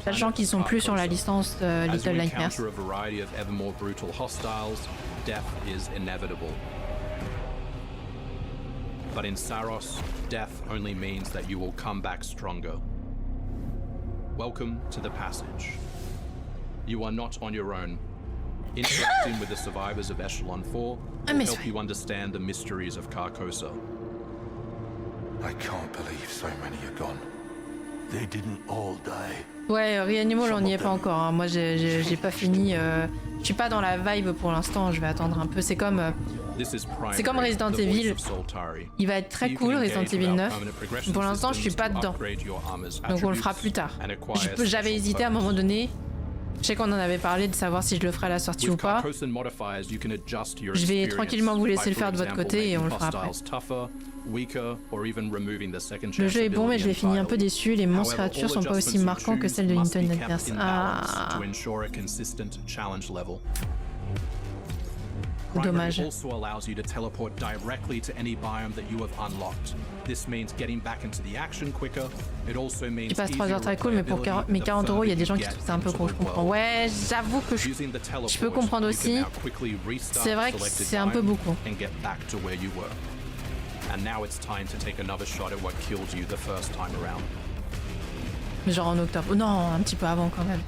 Sachant qu'ils sont plus sur la licence Little Nightmares.
But in Saros, death only means that you will come back stronger. Welcome to the passage. You are not on your own. Interacting with the survivors of Echelon 4 will help you understand the mysteries of Carcosa.
I can't believe so many are gone.
They didn't all die.
Ouais, Reanimal, on n'y est pas encore. Hein. Moi, j'ai pas fini. Je suis pas dans la vibe pour l'instant. Je vais attendre un peu. C'est comme Resident Evil. Il va être très cool, Resident Evil 9. Pour l'instant, je suis pas dedans. Donc on le fera plus tard. J'avais hésité à un moment donné. Je sais qu'on en avait parlé de savoir si je le ferai à la sortie ou pas. Je vais tranquillement vous laisser le faire de votre côté et on le fera après. Le jeu est bon, mais je l'ai fini un peu déçu. Les monstres créatures sont pas aussi marquants que celles de Little Nightmares. Ah. Dommage.
Qui
passe 3 heures très cool, mais pour 40 €, il y a des gens qui trouvent ça un peu con, je comprends. Ouais, j'avoue que je peux comprendre aussi. C'est vrai que c'est un peu beaucoup. Genre en octobre. Non, un petit peu avant quand même.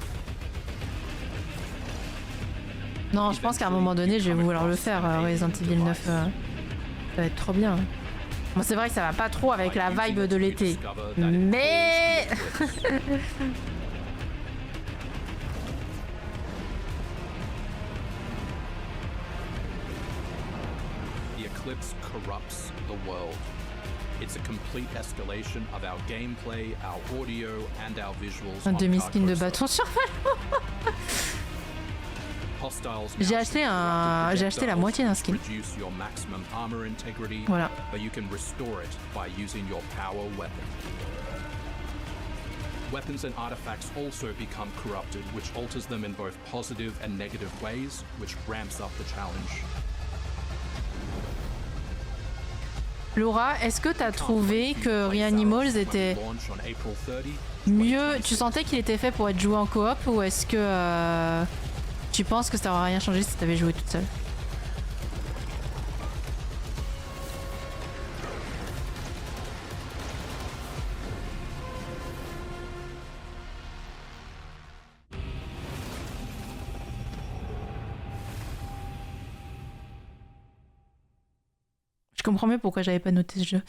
Non, je pense qu'à un moment donné, je vais vouloir le faire, Resident Evil 9. Ça va être trop bien. Bon, c'est vrai que ça va pas trop avec la vibe de l'été. Mais...
The eclipse corrupts the world. It's a complete escalation of our gameplay, our audio, and our visuals.
Un demi-skin de bâton sur ballon. J'ai acheté la moitié d'un skin. Voilà.
Weapons and artifacts also become corrupted, which alters them in both positive and negative ways, which ramps up the challenge.
Laura, est-ce que tu as trouvé que Reanimals était mieux? Tu sentais qu'il était fait pour être joué en coop ou est-ce que tu penses que ça n'aurait rien changé si tu avais joué toute seule? Je comprends mieux pourquoi j'avais pas noté ce jeu.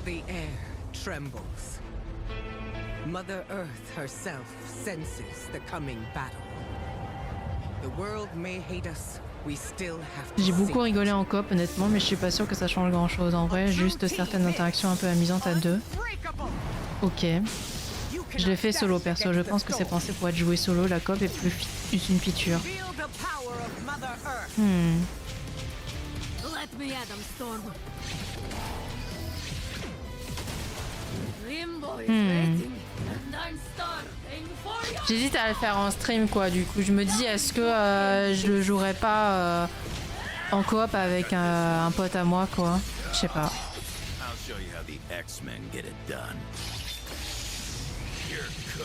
The air trembles. Mother Earth herself senses the coming battle. The world may hate us.
J'ai beaucoup rigolé en coop honnêtement, mais je suis pas sûre que ça change grand chose en vrai, juste certaines interactions un peu amusantes à deux. Ok. Je l'ai fait solo perso, je pense que c'est pensé pour être joué solo, la coop est plus une feature. J'hésite à le faire en stream quoi, du coup je me dis est-ce que je le jouerais pas en coop avec un pote à moi quoi, je sais pas.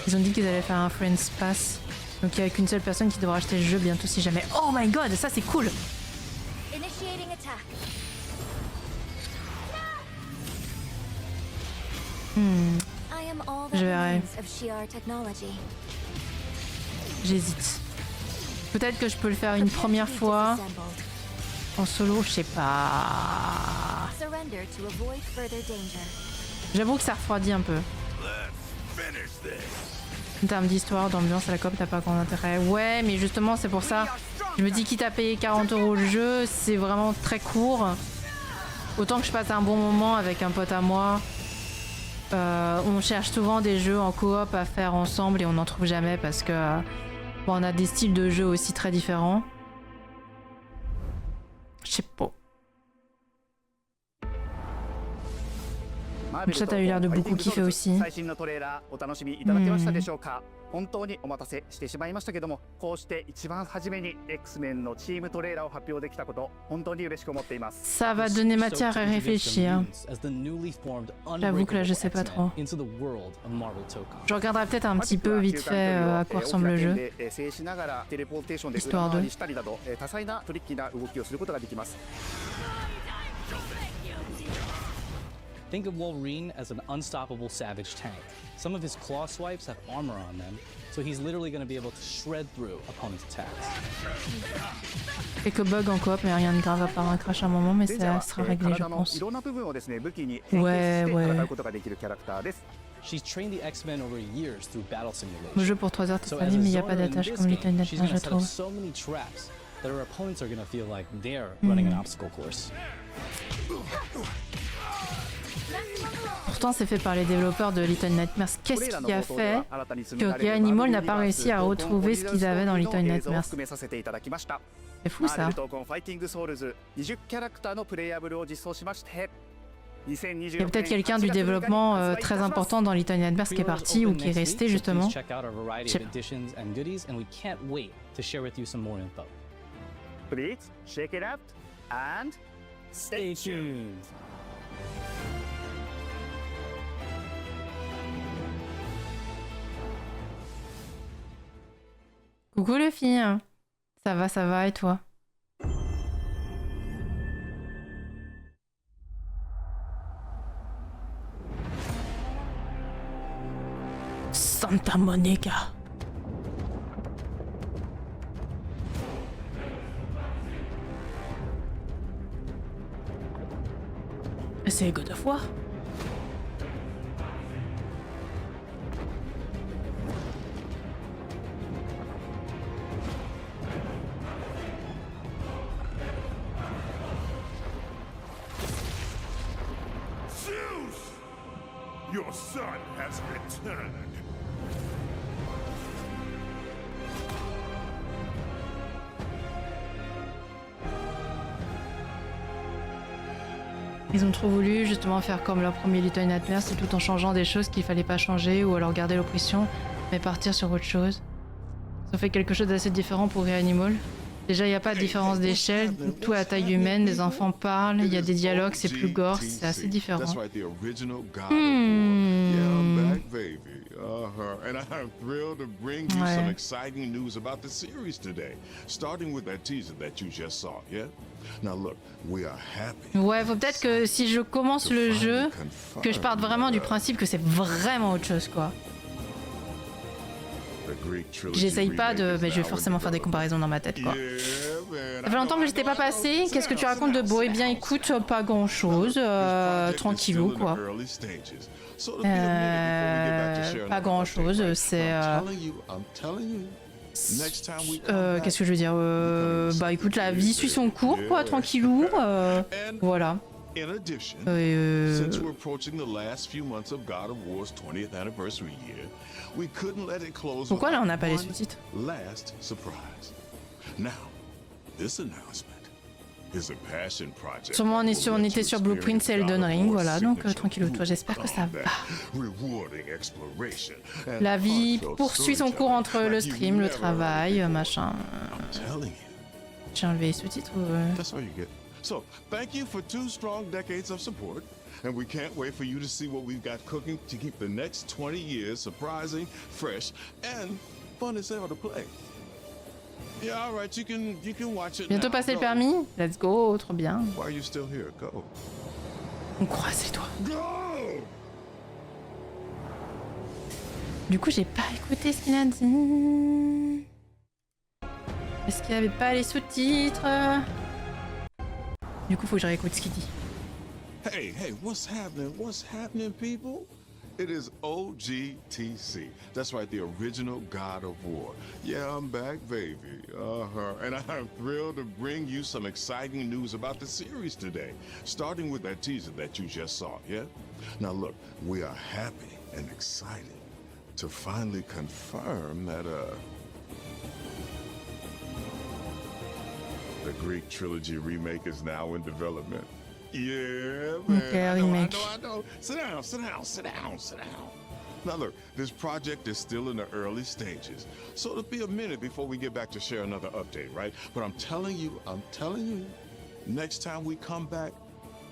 Ils ont dit qu'ils allaient faire un Friends Pass, donc il n'y a qu'une seule personne qui devra acheter le jeu bientôt si jamais. Oh my god, ça c'est cool. Je verrai. J'hésite. Peut-être que je peux le faire une première fois. En solo, je sais pas. J'avoue que ça refroidit un peu. En termes d'histoire, d'ambiance, à la coop, t'as pas grand intérêt. Ouais, mais justement, c'est pour ça. Je me dis, quitte à payer 40 € le jeu, c'est vraiment très court. autant que je passe un bon moment avec un pote à moi, on cherche souvent des jeux en coop à faire ensemble et on n'en trouve jamais parce que bon, on a des styles de jeux aussi très différents. Je sais pas. Le chat a eu l'air de beaucoup kiffer aussi.
本当にお待たせしてしまいましたけども、こうして一番初めに X-Men のチームトレーラーを発表できたこと、本当に嬉しく思っています。
Ça va donner matière à réfléchir. J'avoue que là je sais pas trop. Je regarderai peut-être un petit peu vite fait à quoi ressemble le jeu. Histoire de.
Think of Wolverine as an unstoppable savage tank. Some of his claw swipes have armor on them, so he's literally going to be able to shred through opponents' attacks.
Quelques bugs en coop, mais rien de grave à part un crash à un moment, mais ça sera réglé, je pense. Ouais.
She's trained the X-Men over years through battle simulation.
Le jeu pour 3 heures toute sa vie, mais il n'y a pas d'attache comme Little Nightmares, je trouve.
So many traps that her opponents are going to feel like they're running an obstacle course.
Pourtant, c'est fait par les développeurs de Little Nightmares. Qu'est-ce qui a fait que Reanimal n'a pas réussi à retrouver ce qu'ils avaient dans Little Nightmares? C'est fou ça. Il y a peut-être quelqu'un du développement très important dans Little Nightmares qui est parti ou qui est resté justement.
Please check it out and stay tuned.
Coucou les filles, ça va et toi? Santa Monica. C'est God of War.
Your son has returned.
Ils ont trop voulu justement faire comme leur premier Little Nightmares, c'est tout en changeant des choses qu'il fallait pas changer ou alors garder l'oppression mais partir sur autre chose. Ils ont fait quelque chose d'assez différent pour Reanimal. Déjà, il n'y a pas de différence d'échelle, tout à taille humaine, les enfants parlent, il y a des dialogues, c'est plus gore, c'est assez différent.
And I'm thrilled to bring you some exciting news about the series today, starting with that teaser that you just saw, yeah? Now look, we are happy.
Ouais, faut peut-être que si je commence le jeu, que je parte vraiment du principe que c'est vraiment autre chose, quoi. J'essaye pas de... Mais je vais forcément faire des comparaisons dans ma tête, quoi. Ça fait longtemps que j'étais pas passé. Qu'est-ce que tu racontes de beau? Eh bien, écoute, pas grand-chose. Tranquillou, quoi. Pas grand-chose. C'est... qu'est-ce que je veux dire? Bah écoute, la vie suit son cours, quoi, tranquillou. Voilà.
In addition, since we're approaching the last few months of God of War's 20th anniversary year, we couldn't let it close.
Pourquoi là on n'a pas les sous-titres?
Last surprise. Now, this announcement is a passion project.
Sûrement on était sur Blueprint, c'est Elden Ring, voilà, donc tranquillou, toi, j'espère que ça va. La vie poursuit son cours entre le stream, le travail, machin. J'ai enlevé les sous-titres ou...
So, thank you for 2 strong decades of support, and we can't wait for you to see what we've got cooking to keep the next 20 years surprising, fresh, and fun as hell to play. Yeah, all right, you can watch it.
Bientôt passer le permis? Let's go, trop bien.
Why are you still here? Go.
On croise les doigts. Du coup, j'ai pas écouté ce qu'il a dit. Est-ce qu'il y avait pas les sous-titres? Du coup, faut que je réécoute ce qu'il dit.
Hey, what's happening? What's happening, people? It is OGTC. That's right, the original God of War. Yeah, I'm back, baby. And I'm thrilled to bring you some exciting news about the series today, starting with that teaser that you just saw, yeah? Now look, we are happy and excited to finally confirm that, the Greek trilogy remake is now in development. Yeah, man.
Okay,
I know. Sit down. Now look, this project is still in the early stages, so it'll be a minute before we get back to share another update, right? But I'm telling you, next time we come back,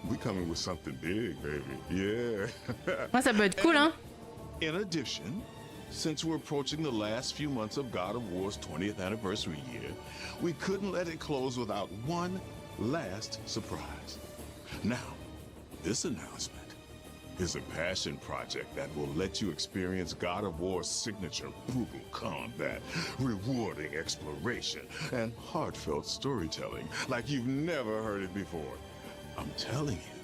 we coming with something big, baby. Yeah.
Moi, ça peut être cool, hein?
In addition, since we're approaching the last few months of God of War's 20th anniversary year, we couldn't let it close without one last surprise. Now, this announcement is a passion project that will let you experience God of War's signature brutal combat, rewarding exploration, and heartfelt storytelling like you've never heard it before. I'm telling you.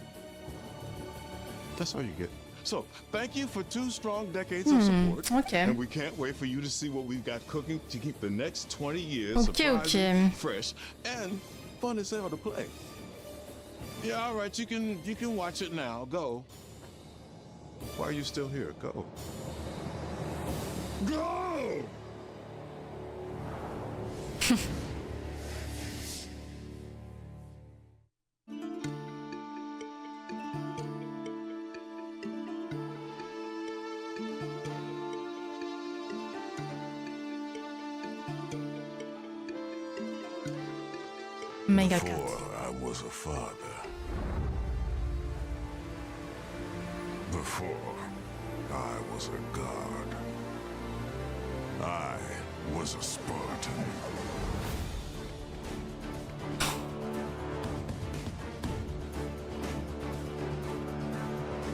That's all you get. So, thank you for 2 strong decades of support.
Okay.
And we can't wait for you to see what we've got cooking to keep the next 20 years surprising, fresh, and fun as hell to play. Yeah, all right, you can watch it now. Go. Why are you still here? Go. Go!
Mega
Before I was a father. Before I was a god. I was a Spartan.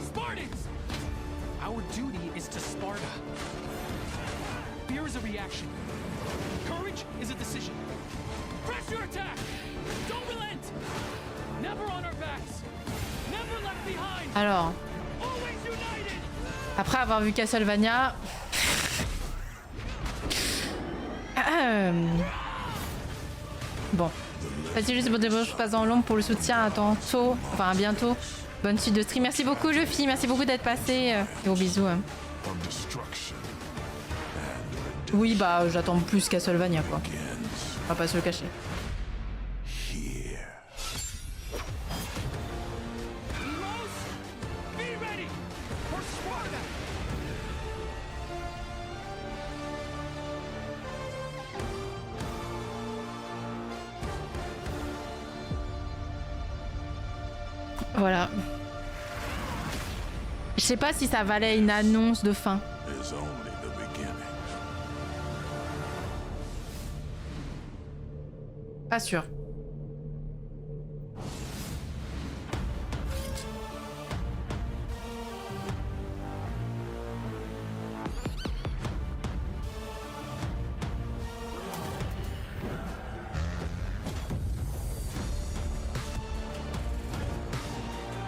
Spartans! Our duty is to Sparta. Fear is a reaction. Courage is a decision. Press your attack! Don't relent! Never on our backs! Never left behind!
Alors, après avoir vu Castlevania, bon, facile juste pour des je passe dans l'ombre pour le soutien. À tantôt, enfin à bientôt. Bonne suite de stream. Merci beaucoup, Luffy. Merci beaucoup d'être passé. Et gros bisous. Oui, bah j'attends plus Castlevania, quoi. On va pas se le cacher. Voilà. Je sais pas si ça valait une annonce de fin. Pas sûr.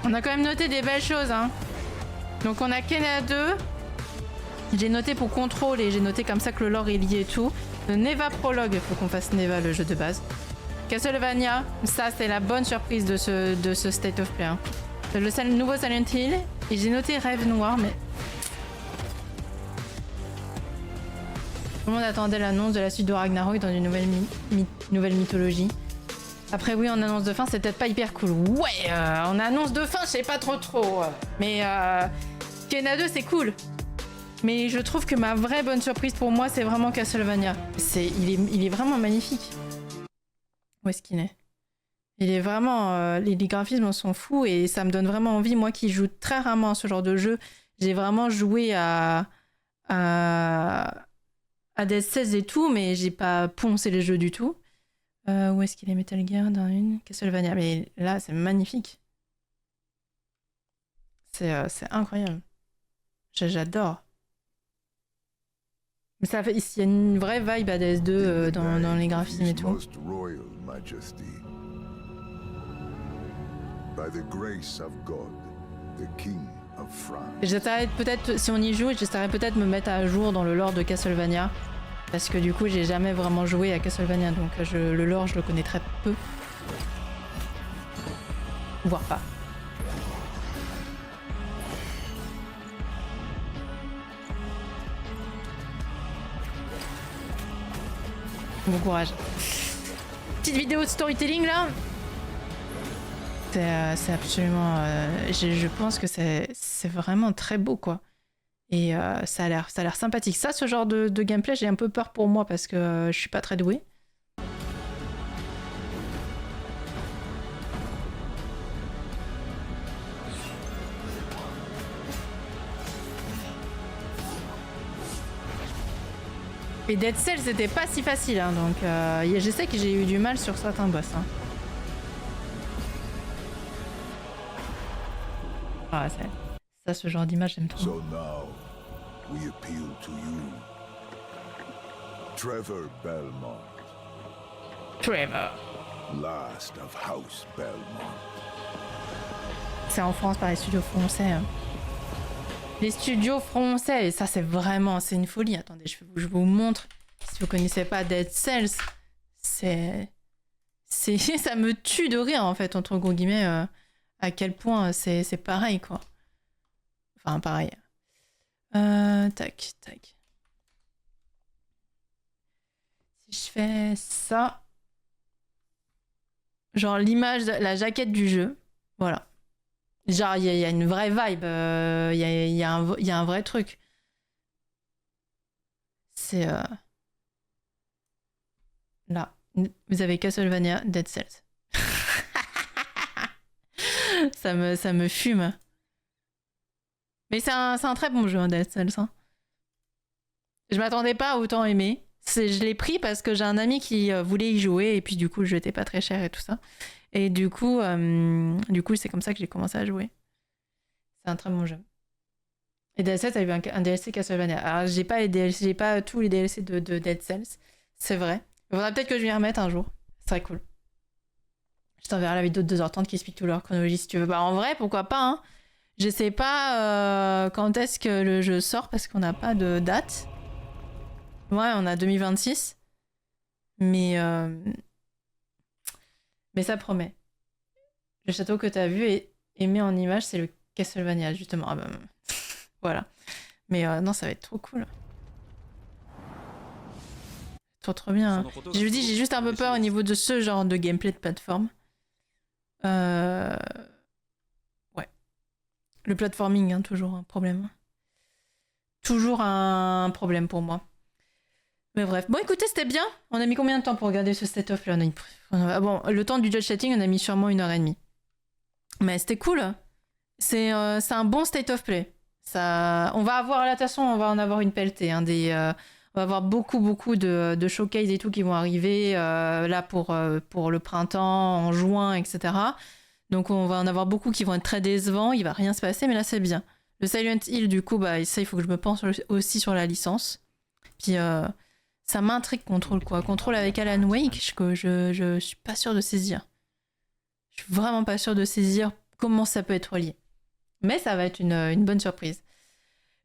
On a quand même noté des belles choses, hein. Donc on a Kena 2. J'ai noté pour contrôle et j'ai noté comme ça que le lore est lié et tout. Le Neva Prologue, il faut qu'on fasse Neva, le jeu de base. Castlevania, ça c'est la bonne surprise de ce State of Play. Hein. Le nouveau Silent Hill. Et j'ai noté Rêve Noir, mais... Tout le monde attendait l'annonce de la suite de Ragnarok dans une nouvelle mythologie. Après oui, en annonce de fin, c'est peut-être pas hyper cool. Ouais, en annonce de fin, je sais pas trop. Mais Kena 2, c'est cool. Mais je trouve que ma vraie bonne surprise pour moi, c'est vraiment Castlevania. Il est vraiment magnifique. Où est-ce qu'il est? Il est vraiment... les graphismes sont fous et ça me donne vraiment envie. Moi qui joue très rarement à ce genre de jeu, j'ai vraiment joué à Dead 16 et tout, mais j'ai pas poncé les jeux du tout. Où est-ce qu'il est Metal Gear dans une Castlevania? Mais là, c'est magnifique. C'est incroyable. J'adore. Mais ça fait ici, il y a une vraie vibe à DS2 dans les graphismes et tout.
By the grace of God, the King of France.
J'essaierai peut-être, si on y joue, j'essaierai peut-être de me mettre à jour dans le lore de Castlevania. Parce que du coup, j'ai jamais vraiment joué à Castlevania, donc le lore, je le connais très peu. Voire pas. Bon courage. Petite vidéo de storytelling là. C'est absolument... je pense que c'est vraiment très beau quoi. Et ça a l'air sympathique. Ça, ce genre de gameplay, j'ai un peu peur pour moi parce que je suis pas très douée. Et Dead Cells, c'était pas si facile, hein, donc je sais que j'ai eu du mal sur certains boss. Hein. Ah, ça, ce genre d'image, j'aime trop.
So now, we appeal to you. Trevor Belmont.
Trevor.
Last of House Belmont.
C'est en France par les studios français. Hein. Les studios français, et ça c'est une folie. Attendez, je vous montre. Si vous connaissez pas Dead Cells, ça me tue de rire en fait, entre gros guillemets, à quel point c'est pareil quoi. Enfin pareil. Tac. Si je fais ça, genre l'image, la jaquette du jeu, voilà. Genre, il y a une vraie vibe, il y a un vrai truc. C'est... Là, vous avez Castlevania, Dead Cells. ça me fume. Mais c'est un très bon jeu, hein, Dead Cells. Hein. Je m'attendais pas à autant aimer. Je l'ai pris parce que j'ai un ami qui voulait y jouer, et puis du coup, je n'étais pas très cher et tout ça. Et du coup, c'est comme ça que j'ai commencé à jouer. C'est un très bon jeu. Et Dead Cells a eu un DLC Castlevania. Alors, j'ai pas tous les DLC de Dead Cells, c'est vrai. Il faudra peut-être que je m'y remette un jour. Ce serait cool. Je t'enverrai la vidéo de 2h30 qui explique toute leur chronologie si tu veux. Bah, en vrai, pourquoi pas, hein. Je sais pas quand est-ce que le jeu sort parce qu'on n'a pas de date. Ouais, on a 2026. Mais ça promet. Le château que t'as vu et aimé en image, c'est le Castlevania, justement. Ah bah, voilà. Mais non, ça va être trop cool. Trop bien. Hein. Je vous dis, j'ai juste un peu peur au niveau de ce genre de gameplay de plateforme. Ouais. Le platforming, hein, toujours un problème. Toujours un problème pour moi. Mais bref. Bon, écoutez, c'était bien. On a mis combien de temps pour regarder ce state-of là? Bon, le temps du judge setting, on a mis sûrement 1h30. Mais c'était cool. C'est un bon state of play. Ça, on va avoir, là, de toute façon, on va en avoir une pelletée. Hein, on va avoir beaucoup de showcase et tout qui vont arriver là pour le printemps, en juin, etc. Donc on va en avoir beaucoup qui vont être très décevants. Il va rien se passer, mais là c'est bien. Le Silent Hill, du coup, bah ça, il faut que je me penche aussi sur la licence. Puis ça m'intrigue Control, quoi. Control avec Alan Wake, je suis pas sûre de saisir. Je suis vraiment pas sûre de saisir comment ça peut être lié. Mais ça va être une bonne surprise.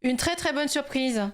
Une très très bonne surprise.